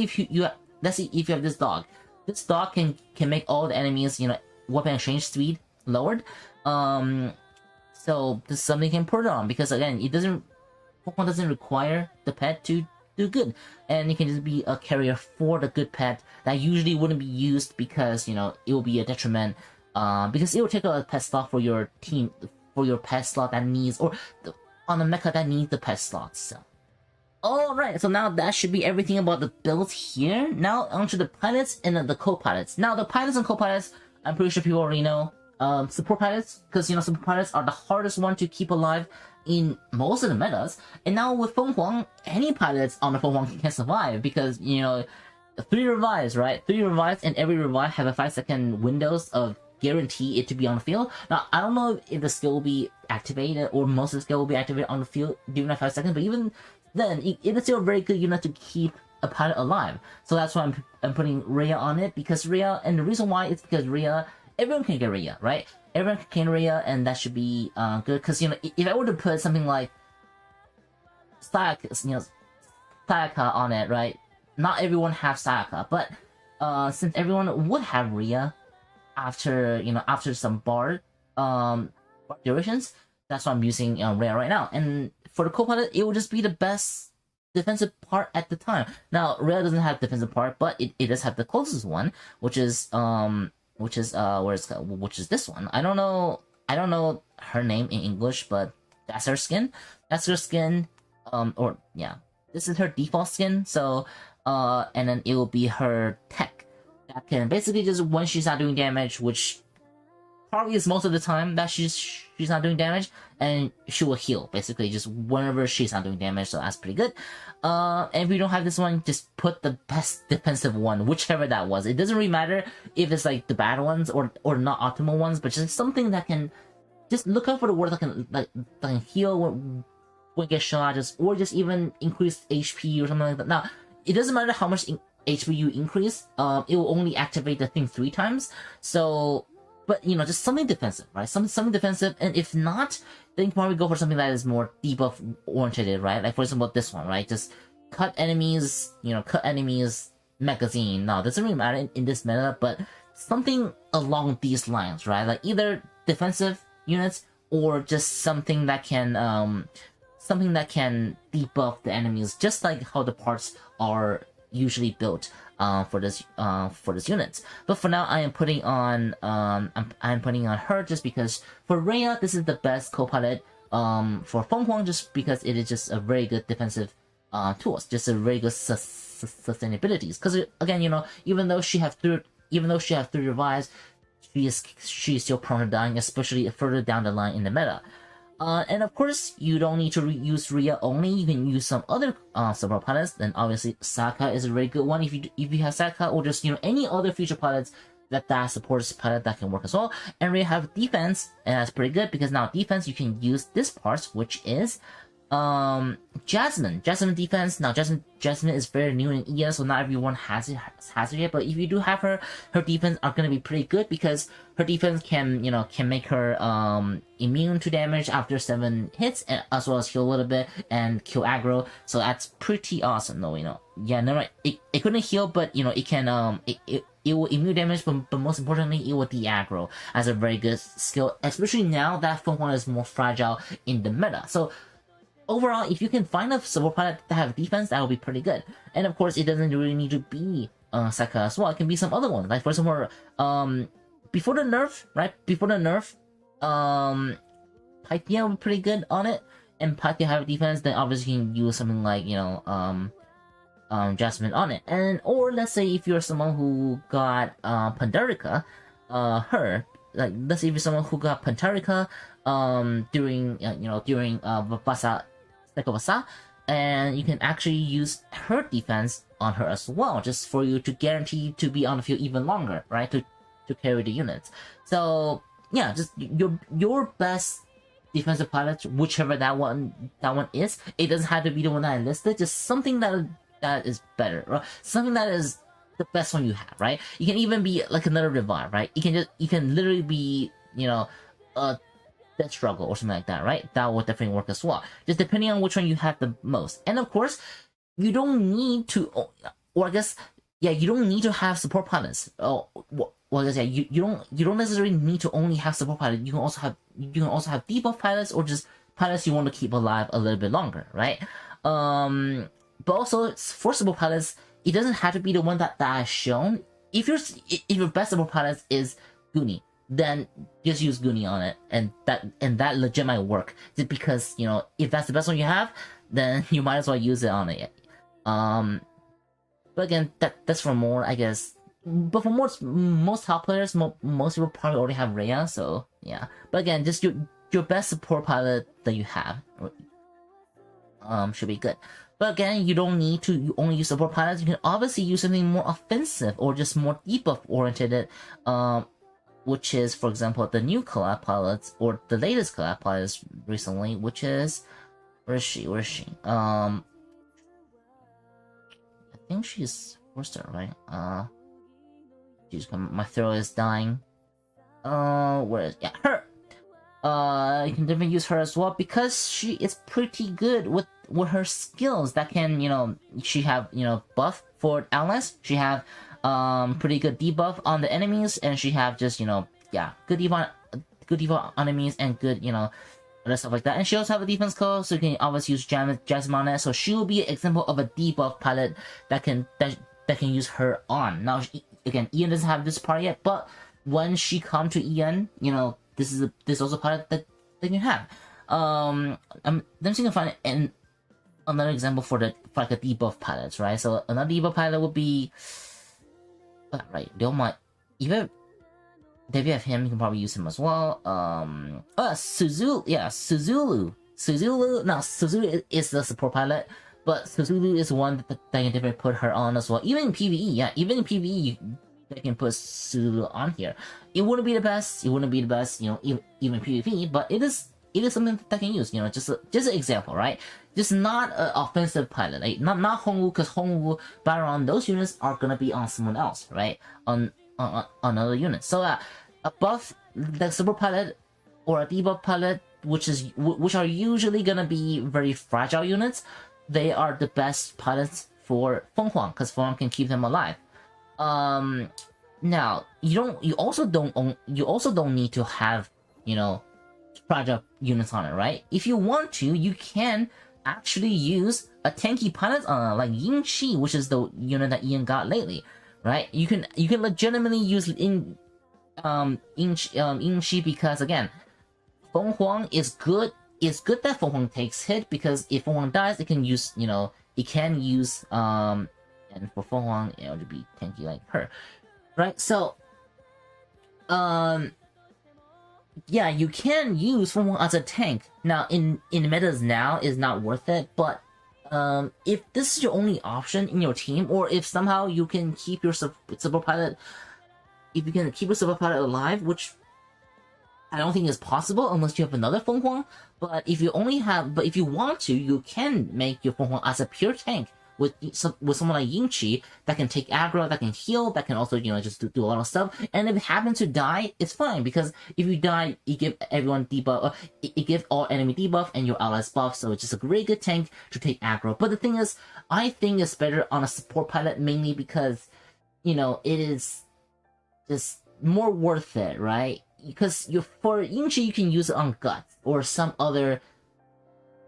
if you have this dog. This dog can make all the enemies weapon exchange speed lowered. So this is something you can put it on, because again, Pokemon doesn't require the pet to do good, and it can just be a carrier for the good pet that usually wouldn't be used, because it will be a detriment, because it will take a pet slot for your team, for your pet slot that needs, or on a mecha that needs the pet slots. So alright, so now that should be everything about the builds here. Now onto the pilots and the co-pilots. Now the pilots and co-pilots, I'm pretty sure people already know. Support pilots, because support pilots are the hardest one to keep alive in most of the metas. And now with Feng Huang, any pilots on the Feng Huang can survive, because 3 revives, right? 3 revives, and every revive have a 5-second windows of guarantee it to be on the field. Now I don't know if the skill will be activated, or most of the skill will be activated on the field during that 5 seconds, but even then it is still very good to keep a pilot alive. So that's why I'm putting Rhea on it, because Rhea, and the reason why is because Rhea, everyone can get Rhea, right? Everyone can get Rhea, and that should be good, because if I were to put something like Saga, Saga on it, right? Not everyone have Saga, but since everyone would have Rhea after some bar durations, that's why I'm using Rhea right now. And for the co-pilot, it will just be the best defensive part at the time. Now Rhea doesn't have defensive part, but it does have the closest one, which is this one. I don't know her name in English, but that's her skin. That's her skin. This is her default skin. So and then it will be her tech. that can basically just when she's not doing damage, which probably is most of the time that she's not doing damage, and she will heal basically just whenever she's not doing damage. So that's pretty good. And if you don't have this one, just put the best defensive one, whichever that was. It doesn't really matter if it's like the bad ones or not optimal ones, but just something that can just look out for the word that can heal when it gets shot, or just even increase HP or something like that. Now it doesn't matter how much HP you increase. It will only activate the thing 3 times. So. But, you know, just something defensive, right? Something defensive, and if not, then you can probably go for something that is more debuff oriented, right? Like, for example, this one, right? Just cut enemies, you know, cut enemies magazine. Now, it doesn't really matter in this meta, but something along these lines, right? Like, either defensive units, or just something that can debuff the enemies, just like how the parts are usually built for this unit. But for now, I am putting on I'm putting on her just because for Rhea this is the best co-pilot. For Feng Huang just because it is just a very good defensive tools, just a very good sustainabilities. Because again, you know, even though she have 3 revives, she is still prone to dying, especially further down the line in the meta. And of course, you don't need to use Rhea only. You can use some other support pilots. Then obviously, Saga is a very good one if you have Saga, or just, you know, any other future pilots that supports pilot that can work as well. And Rhea have defense, and that's pretty good because now defense you can use this part, which is Jasmine defense. Now Jasmine is very new in ES, so not everyone has it yet, but if you do have her defense are going to be pretty good because her defense can make her immune to damage after 7 hits, and as well as heal a little bit and kill aggro. So that's pretty awesome though, you know. Yeah, no, right, it couldn't heal, but you know, it can it will immune damage, but most importantly, it will de-aggro as a very good skill, especially now that Feng Huang is more fragile in the meta. So overall, if you can find a support pilot that have defense, that will be pretty good. And of course, it doesn't really need to be Saga as well. It can be some other one. Like for example, before the nerf, right? Before the nerf, Pythia will be pretty good on it. And Pythia have defense, then obviously you can use something like, you know, Jasmine on it. And or let's say if you're someone who got Pandarica, like let's say if you're someone who got Pandarica during Vasa, and you can actually use her defense on her as well, just for you to guarantee to be on the field even longer, right? To carry the units. So yeah, just your best defensive pilot, whichever that one is. It doesn't have to be the one that I listed. Just something that is better, right? Something that is the best one you have, right? You can even be like another revive, right? You can literally be, you know, a Death Struggle or something like that, right? That will definitely work as well. Just depending on which one you have the most. And of course, you don't need to, or I guess, yeah, you don't need to have support pilots. Oh, well, I guess yeah, you don't necessarily need to only have support pilots. You can also have debuff pilots, or just pilots you want to keep alive a little bit longer, right? But also for support pilots, it doesn't have to be the one that I've shown. If your best support pilot is Goonie, then just use Goonie on it, and that legit might work. Just because, you know, if that's the best one you have, then you might as well use it on it. But again, that's for more, I guess. But for most top players, most people probably already have Rhea, so yeah. But again, just your best support pilot that you have should be good. But again, you don't need to. You only use support pilots. You can obviously use something more offensive or just more debuff oriented, which is, for example, the new collab pilots or the latest collab pilots recently, which is where is she? I think she's Forster, right? My throat is dying. Where is her? You can definitely use her as well because she is pretty good with her skills that can, you know, she have, you know, buff for allies. She have pretty good debuff on the enemies, and she have just, you know, yeah, good debuff on enemies and good, you know, other stuff like that. And she also have a defense code, so you can always use Jasmine on it. So she will be an example of a debuff pilot that can use her on. Now again, Ian doesn't have this part yet, but when she comes to Ian, you know, this is also pilot that they can have. I'm seeing to find another example for like a debuff pilots, right? So another debuff pilot would be Right, Liu might even if you have him, you can probably use him as well. Suzulu, yeah, Suzulu. No, Suzulu is the support pilot, but Suzulu is one that can definitely put her on as well. Even in PvE, yeah, even in PvE, they can put Suzulu on here. It wouldn't be the best, you know, even PvP, but it is something that can use, you know, just an example, right? Just not an offensive pilot, like not Hongwu, because Hongwu battle on those units are gonna be on someone else, right? On other units. So a buff like support pilot or a debuff pilot, which are usually gonna be very fragile units, they are the best pilots for Feng Huang, because Feng Huang can keep them alive. Now you also don't need to have, you know, fragile units on it, right? If you want to, you can actually use a tanky pilot on it, like Ying Shi, which is the unit that Ian got lately, right? You can legitimately use Ying Shi, because again, Feng Huang is good. It's good that Feng Huang takes hit, because if Feng Huang dies, it can use, you know, and for Feng Huang, you know, to be tanky like her, right? So, yeah, you can use Feng Huang as a tank. Now, in metas now, is not worth it, but if this is your only option in your team, or if somehow you can keep your support pilot, alive, which I don't think is possible unless you have another Feng Huang, but if you want to, you can make your Feng Huang as a pure tank with someone like Ying Qi that can take aggro, that can heal, that can also, you know, just do a lot of stuff. And if it happens to die, it's fine, because if you die, you give everyone debuff, it gives all enemy debuff and your allies buff, so it's just a very good tank to take aggro. But the thing is, I think it's better on a support pilot, mainly because, you know, it is just more worth it, right? Because for Ying Qi, you can use it on Guts or some other,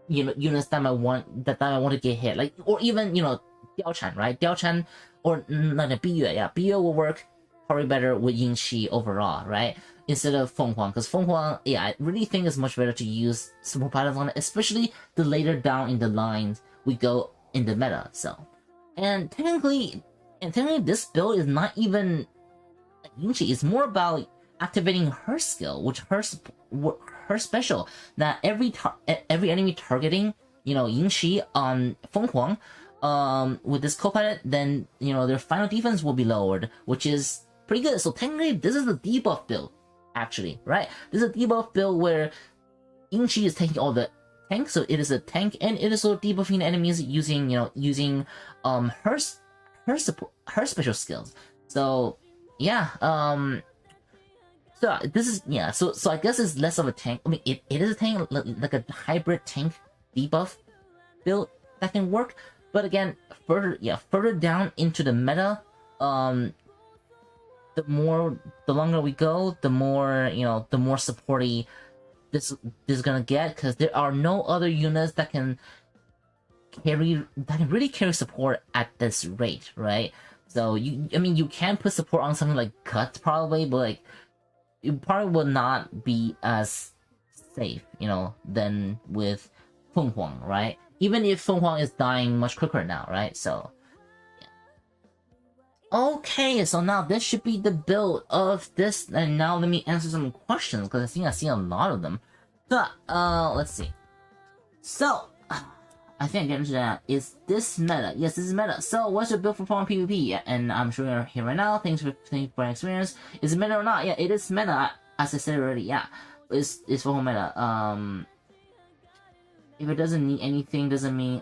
you know, units that I want to get hit, like, or even, you know, Diao-chan, right? Diao-chan or like Biyue, yeah, Biyue will work probably better with Ying Shi overall, right? Instead of Feng Huang, because Feng Huang, yeah, I really think it's much better to use support pilots on it, especially the later down in the lines we go in the meta. So, and technically, this build is not even like Ying Shi. It's more about activating her skill, which her special, that every enemy targeting, you know, Ying Shi on Feng Huang, with this co-pilot, then, you know, their final defense will be lowered, which is pretty good. So technically, this is a debuff build, actually, right? This is a debuff build where Ying Shi is taking all the tank, so it is a tank, and it is also debuffing enemies using her special skills. So yeah, So this is, yeah, so I guess it's less of a tank. I mean, it is a tank, like a hybrid tank debuff build that can work. But again, further down into the meta, the longer we go, the more, you know, the more supporty this is gonna get, because there are no other units that can really carry support at this rate, right? So you can put support on something like Guts probably, but like, it probably will not be as safe, you know, than with Feng Huang, right? Even if Feng Huang is dying much quicker now, right? So, yeah. Okay, so now this should be the build of this, and now let me answer some questions, because I think I see a lot of them. So, let's see. So, I think I get into that. Is this meta? Yes, this is meta. So, what's your build for Fallen PvP? And I'm sure you're here right now. Thanks for your experience. Is it meta or not? Yeah, it is meta. As I said already, yeah, it's Fallen meta. If it doesn't need anything, doesn't mean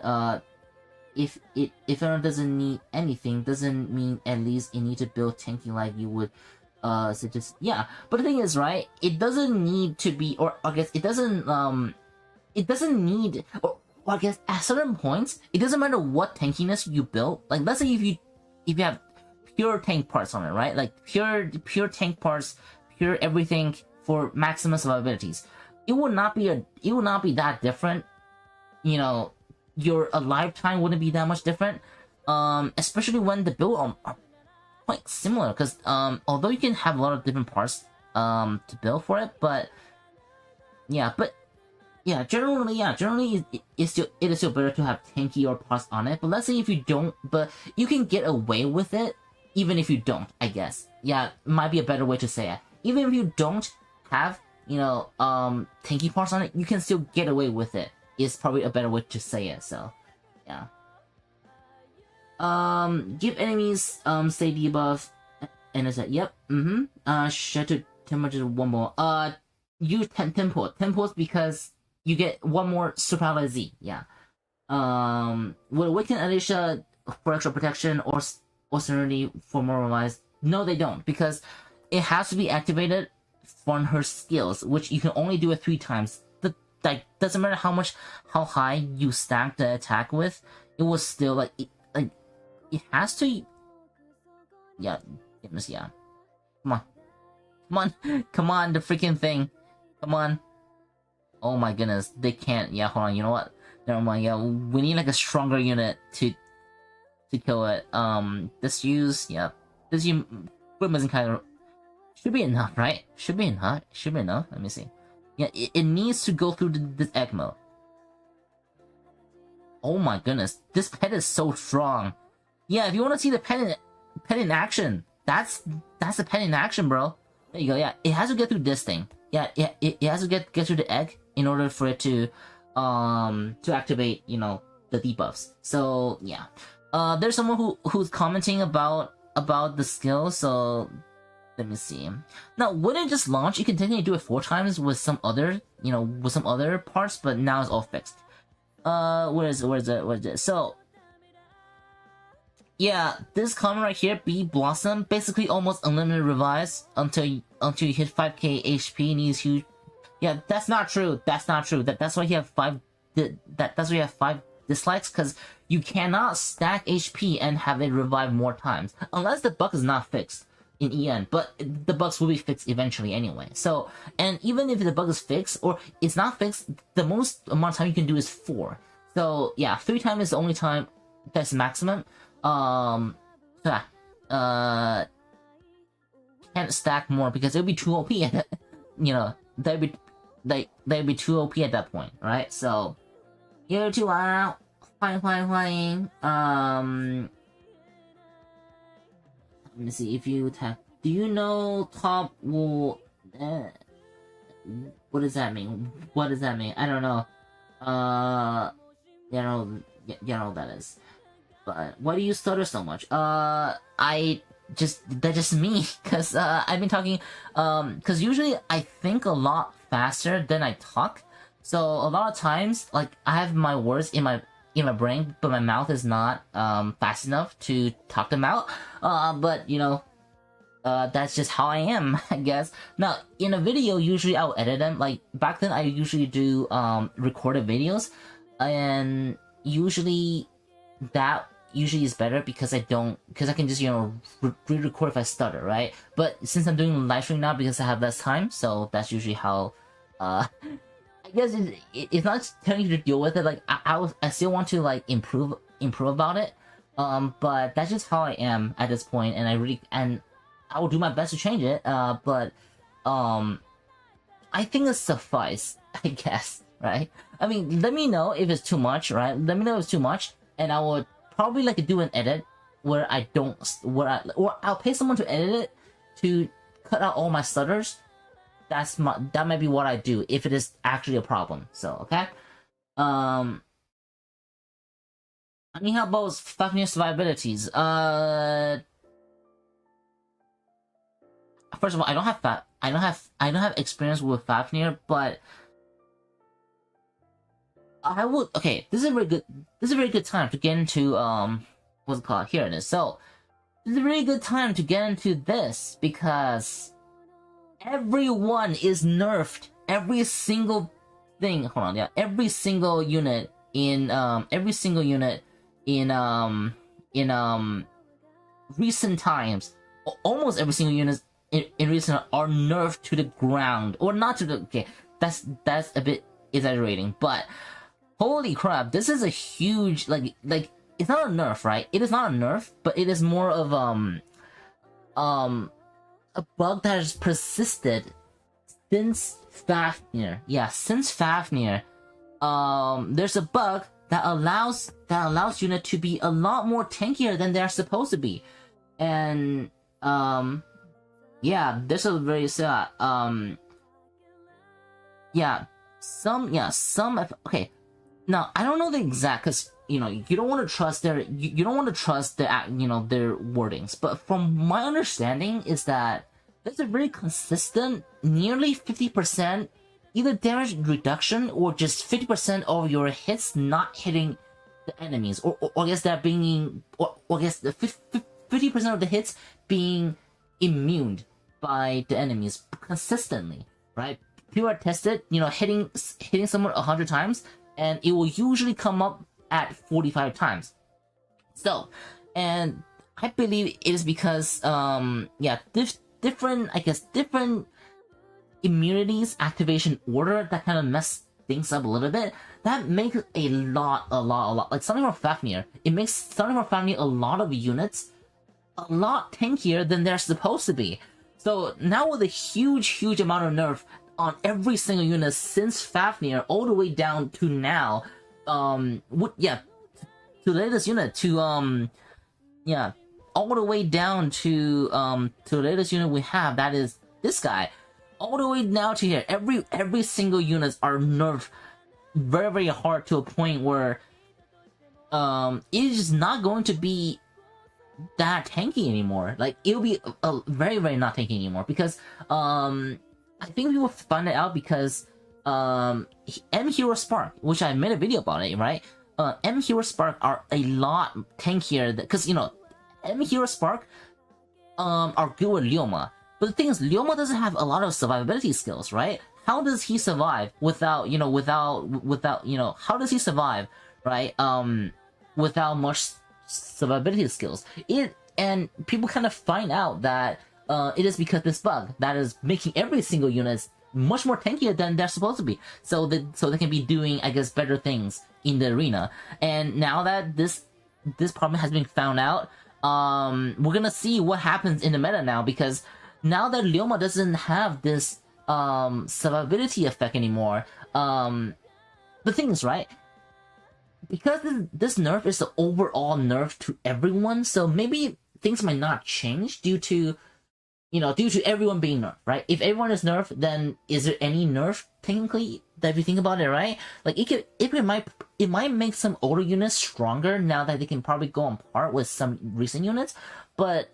if it doesn't need anything, doesn't mean at least you need to build tanking like you would suggest. Yeah, but the thing is, right? It doesn't need to be, or I guess it doesn't need, or I guess at certain points, it doesn't matter what tankiness you build. Like, let's say if you have pure tank parts on it, right? Like pure tank parts, pure everything for maximum survivabilities. It would not be that different. You know, your alive time wouldn't be that much different. Especially when the build are quite similar. Because although you can have a lot of different parts to build for it, but generally it is still better to have tanky or parts on it. But let's say if you don't, but you can get away with it even if you don't, I guess. Yeah, might be a better way to say it. Even if you don't have, you know, tanky parts on it, you can still get away with it. Is probably a better way to say it, so, yeah. Give enemies, say debuff, and I said, yep, shed to temperature 1 more. Use temples because you get 1 more super ally Z, yeah. Would awaken Alicia for extra protection or serenity for more revives? No, they don't, because it has to be activated from her skills, which you can only do it 3 times. Like, doesn't matter how high you stack the attack with, it was still like it has to. Yeah, yeah. Come on, the freaking thing. Come on. Oh my goodness, they can't. Yeah, hold on. You know what? Never mind. Yeah, we need like a stronger unit to kill it. This use. Yeah, this use. Isn't kind of. Should be enough, right? Should be enough. Should be enough. Let me see. Yeah, it needs to go through this egg mode. Oh my goodness, this pet is so strong. Yeah, if you want to see the pet in action, that's the pet in action, bro. There you go. Yeah, it has to get through this thing. Yeah, it has to get through the egg in order for it to activate, you know, the debuffs. So yeah, there's someone who's commenting about the skill. So let me see. Now, wouldn't it just launch? You can technically do it 4 times with some other, you know, with some other parts, but now it's all fixed. Where is it? So, yeah, this comment right here, Bee Blossom, basically almost unlimited revives until you hit 5k HP. Needs huge. Yeah, that's not true. That's not true. That's why you have 5. That's why you have 5 dislikes, because you cannot stack HP and have it revive more times unless the bug is not fixed in EN, but the bugs will be fixed eventually anyway. So, and even if the bug is fixed or it's not fixed, the most amount of time you can do is 4. So yeah, 3 times is the only time that's maximum. Can't stack more because it'll be too OP. You know, they'd be too OP at that point, right? So, you two are欢迎. Let me see if you attack. Do you know top will? What does that mean? What does that mean? I don't know. You know what that is. But why do you stutter so much? That's just me, cause I've been talking. Cause usually I think a lot faster than I talk. So a lot of times, like I have my words in my brain, but my mouth is not fast enough to talk them out. But you know, that's just how I am, I guess. Now, in a video, usually I'll edit them. Like back then, I usually do recorded videos, and usually that is better because I can just, you know, re-record if I stutter, right? But since I'm doing live stream now because I have less time, so that's usually how. I guess it's not telling you to deal with it. Like I still want to like improve about it. But that's just how I am at this point, and I will do my best to change it. But I think it's suffice, I guess, right? I mean, let me know if it's too much, right? Let me know if it's too much, and I would probably like do an edit where or I'll pay someone to edit it to cut out all my stutters. That might be what I do if it is actually a problem. So okay. I mean, how about Fafnir survivabilities? First of all, I don't have experience with Fafnir, but I would. Okay, this is a very good time to get into what's it called? Here it is. So this is a really good time to get into this because everyone is nerfed. Every single thing. Hold on, yeah. Every single unit in recent times, almost every single unit in recent are nerfed to the ground, or not to the. Okay, that's a bit exaggerating, but holy crap, this is a huge like it's not a nerf, right? It is not a nerf, but it is more of a bug that has persisted since Fafnir. Yeah, since Fafnir. There's a bug that allows unit to be a lot more tankier than they're supposed to be. And yeah, this is very sad. Okay. Now I don't know the exact, because you don't want to trust their you don't want to trust their their wordings, but from my understanding is that there's a very consistent, nearly 50% either damage reduction or just 50% of your hits not hitting the enemies, or I guess that being, or I guess the 50% of the hits being immune by the enemies consistently, right? People are tested, hitting someone 100 times, and it will usually come up at 45 times. So, and I believe it is because, different immunities activation order that kind of mess things up a little bit. That makes a lot. Like something from Fafnir, it makes something from Fafnir a lot of units a lot tankier than they're supposed to be. So now with a huge amount of nerf on every single unit since Fafnir all the way down to now, to the latest unit, all the way down to the latest unit we have, that is this guy, all the way now to here. Every single units are nerfed very hard to a point where it is just not going to be that tanky anymore. Like it'll be very not tanky anymore, because I think people find it out because M Hero Spark, which I made a video about it, right? M Hero Spark are a lot tankier because M Hero Spark are good with Ryoma. But the thing is, Ryoma doesn't have a lot of survivability skills, right? How does he survive without how does he survive, right? Without much survivability skills. And people kind of find out that it is because this bug that is making every single unit much more tankier than they're supposed to be. So they can be doing, I guess, better things in the arena. And now that this problem has been found out, we're gonna see what happens in the meta now, because now that Ryoma doesn't have this survivability effect anymore, the thing is, right, because this nerf is the overall nerf to everyone, so maybe things might not change due to everyone being nerfed, right? If everyone is nerfed, then is there any nerf technically that if you think about it, right? Like it might make some older units stronger now that they can probably go on par with some recent units, but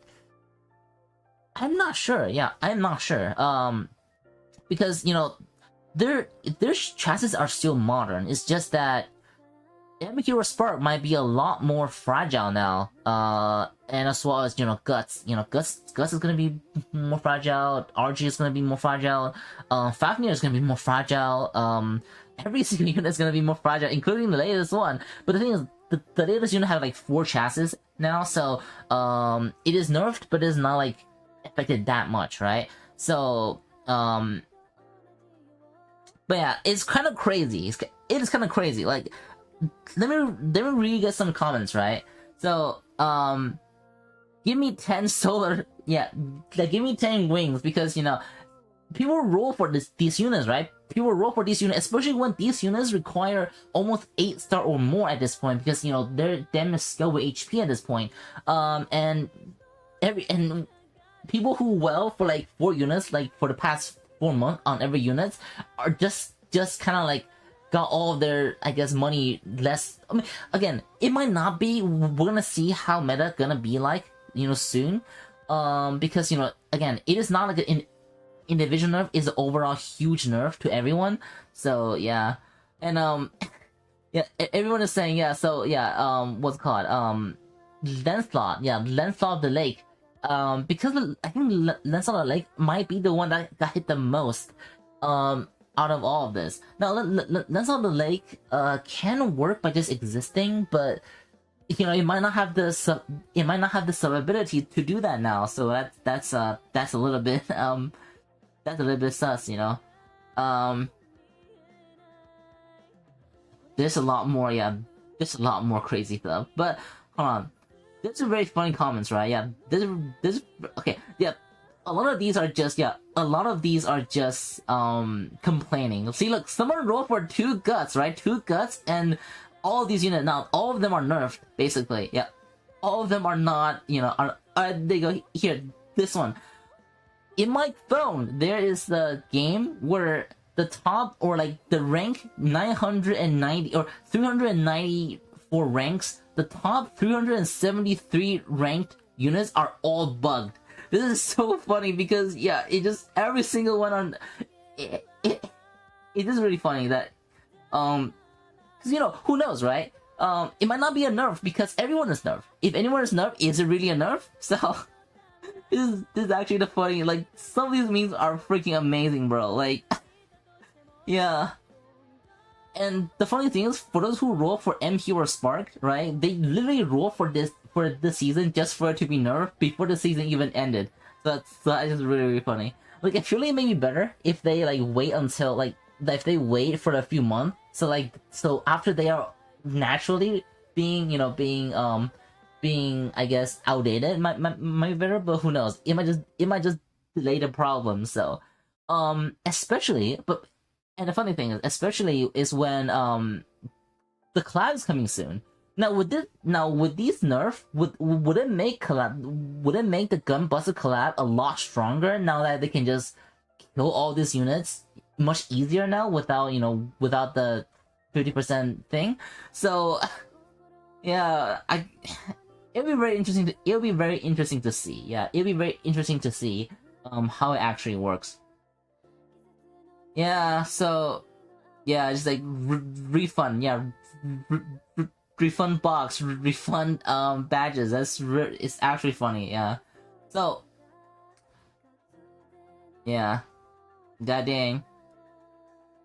I'm not sure. Yeah, I'm not sure. Because their chassis are still modern. It's just that Hero Spark might be a lot more fragile now. And as well as Guts. Guts is gonna be more fragile. RG is gonna be more fragile. Fafnir is gonna be more fragile. Every single unit is gonna be more fragile, including the latest one. But the thing is, the latest unit have like 4 chassis now, so it is nerfed, but it's not like affected that much, right? So but yeah, it's kind of crazy. It is kind of crazy. Like, let me read you guys some comments, right? So give me 10 solar, give me 10 wings, because people roll for these units, right? People roll for these units, especially when these units require almost 8-star or more at this point, because their damage scale with HP at this point. And people who well for like 4 units, like for the past 4 months on every unit, are just kind of like got all of their, I guess, money less. I mean, again, it might not be. We're gonna see how meta gonna be like, soon. Because again, it is not like an individual nerf. Is an overall huge nerf to everyone. So yeah, and everyone is saying So what's it called? Lancelot. Yeah, Lancelot of the Lake. Because I think Lancelot of the Lake might be the one that got hit the most. Out of all of this. Now, Lancelot of the Lake can work by just existing, but it might not have the survivability to do that now. So that's a little bit sus, There's a lot more, there's a lot more crazy stuff. But hold on, there's some very funny comments, right? Yeah, this okay, yeah. A lot of these are just complaining. See, look, someone rolled for 2 guts, right? 2 guts, and all of these units now, all of them are nerfed, basically. Yeah, all of them are not, you know, they go here, this one. In my phone, there is the game where the top, or like the rank 990 or 394 ranks, the top 373 ranked units are all bugged. This is so funny because yeah, it just every single one on it is really funny that because you know, who knows, right? It might not be a nerf because everyone is nerf. If anyone is nerf, is it really a nerf? So this is actually the funny, like, some of these memes are freaking amazing, bro. Like, yeah. And the funny thing is, for those who roll for MP or Spark, right, they literally roll for this season just for it to be nerfed before the season even ended. So that's just really, really funny. Like, I feel like it may be better if they like wait until like if they wait for a few months. So like, so after they are naturally being, you know, being I guess outdated, might be better, but who knows? It might just delay the problem. So especially, but and the funny thing is, especially is when the collab is coming soon. Now with these nerf, would it make the Gunbuster collab a lot stronger now that they can just kill all these units much easier now without, you know, without the 50% thing? So yeah, it'll be very interesting to see. Yeah, it'll be very interesting to see how it actually works. Yeah, so yeah, just like refund, yeah, refund box, refund badges. It's actually funny, yeah. So yeah, god dang.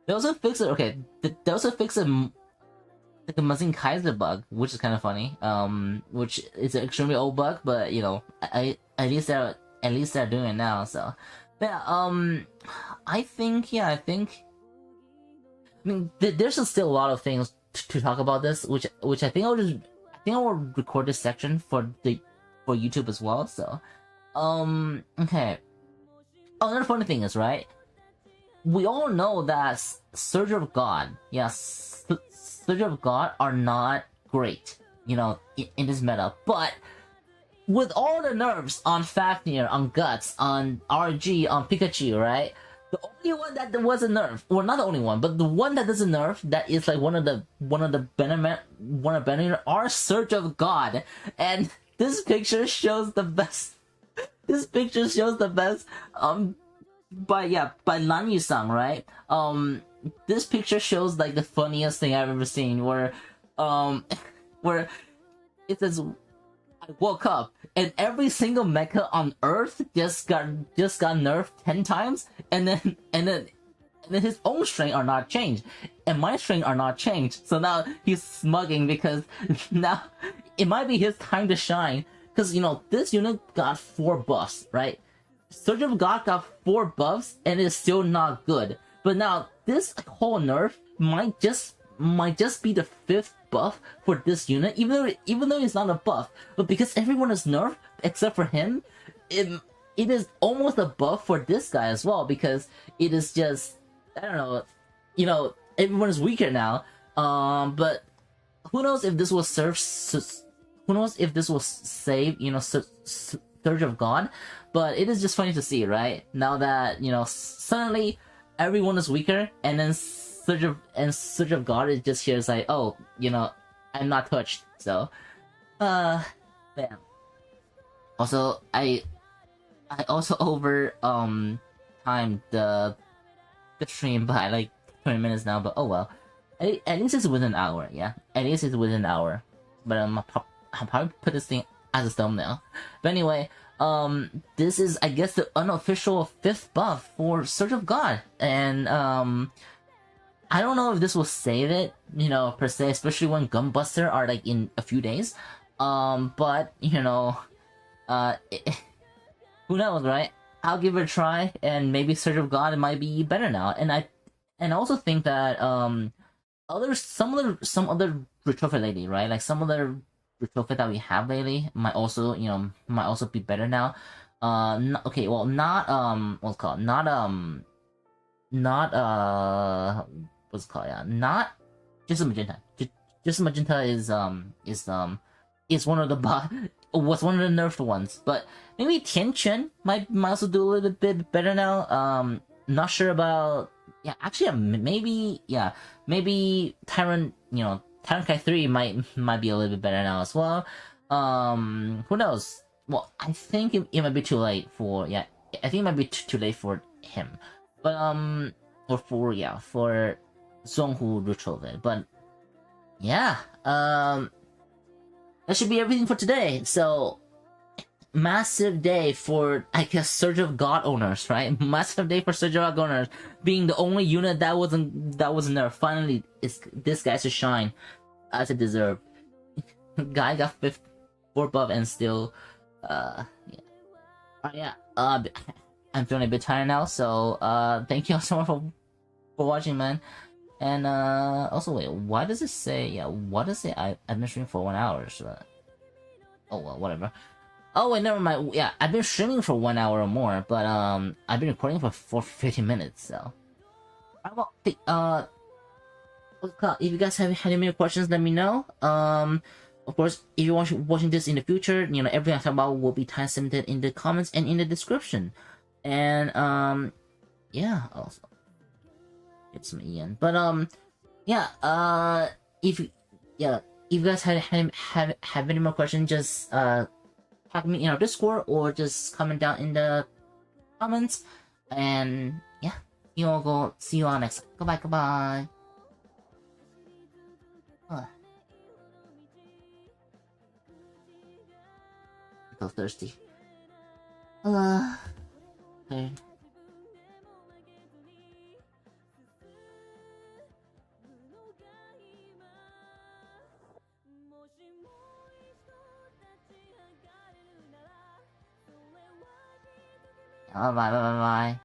They also fixed it. Okay, they also fixed it. Like a Mazin Kaiser bug, which is kind of funny. Which is an extremely old bug, but you know, at least they're doing it now. So, but yeah, I mean, there's still a lot of things to talk about this, which I think I will record this section for YouTube as well. So, okay. Oh, another funny thing is, right, we all know that Surge of God, yes. Surge of God are not great, you know, in this meta. But with all the nerfs on Fafnir, on Guts, on RG, on Pikachu, right? The only one that was a nerf, or not the only one, but the one that does a nerf that is like one of the Benjamin are Surge of God, and this picture shows the best. This picture shows the best. By Lan Yu-sang, right? This picture shows like the funniest thing I've ever seen, where where it says, I woke up and every single mecha on Earth just got nerfed 10 times, and then his own strength are not changed, and my strength are not changed. So now he's smugging because now it might be his time to shine, because you know, this unit got 4 buffs, right? Surge of God got 4 buffs and it's still not good. But now this whole nerf might just be the 5th buff for this unit, even though it's not a buff. But because everyone is nerfed except for him, it is almost a buff for this guy as well, because it is just, I don't know, you know, everyone is weaker now. But who knows if this will serve? Who knows if this will save, you know, Surge of God? But it is just funny to see, right? Now that, you know, suddenly everyone is weaker, and then Surge of God is just here. It's like, oh, you know, I'm not touched. So, bam. Also, I also over timed the stream by like 20 minutes now. But oh well, at least it's within an hour. Yeah, at least it's within an hour. But I'll probably put this thing as a thumbnail. But anyway. This is, I guess, the unofficial 5th buff for Surge of God, and I don't know if this will save it, you know, per se, especially when Gunbuster are like in a few days. But you know, who knows, right? I'll give it a try, and maybe Surge of God might be better now. And I also think that some other retrophy lately, right? Like some other retrophy that we have lately might also, you know, be better now. Okay, well, not what's it called? Not what's it called? Yeah, not just a magenta. Just magenta is is one of the was one of the nerfed ones, but maybe Tianquan might also do a little bit better now. Not sure about, yeah, actually, maybe Tyrant, Tyrant Kai 3 might be a little bit better now as well. Who knows? Well, I think it might be too late for, I think it might be too late for him, but or for Zhonghu Retrovid, but yeah, that should be everything for today. So, massive day for, I guess, Surge of God owners, right? Massive day for Surge of God owners, being the only unit that wasn't nerfed. Finally, this guy to shine as it deserved. Guy got 4 buff and still, I'm feeling a bit tired now, so thank you all so much for watching, man. And also, wait, why does it say? What does it say? I've been streaming for 1 hour. So, oh well, whatever. Oh wait, never mind. Yeah, I've been streaming for 1 hour or more, but I've been recording for 50 minutes. So, if you guys have any more questions, let me know. Of course, if you're watching this in the future, everything I talk about will be time submitted in the comments and in the description. And yeah, also. It's me, Ian. But if you guys have any more questions, just tag me in our Discord or just comment down in the comments. And yeah, see you all next time. Goodbye. I'm so thirsty. Okay. Bye.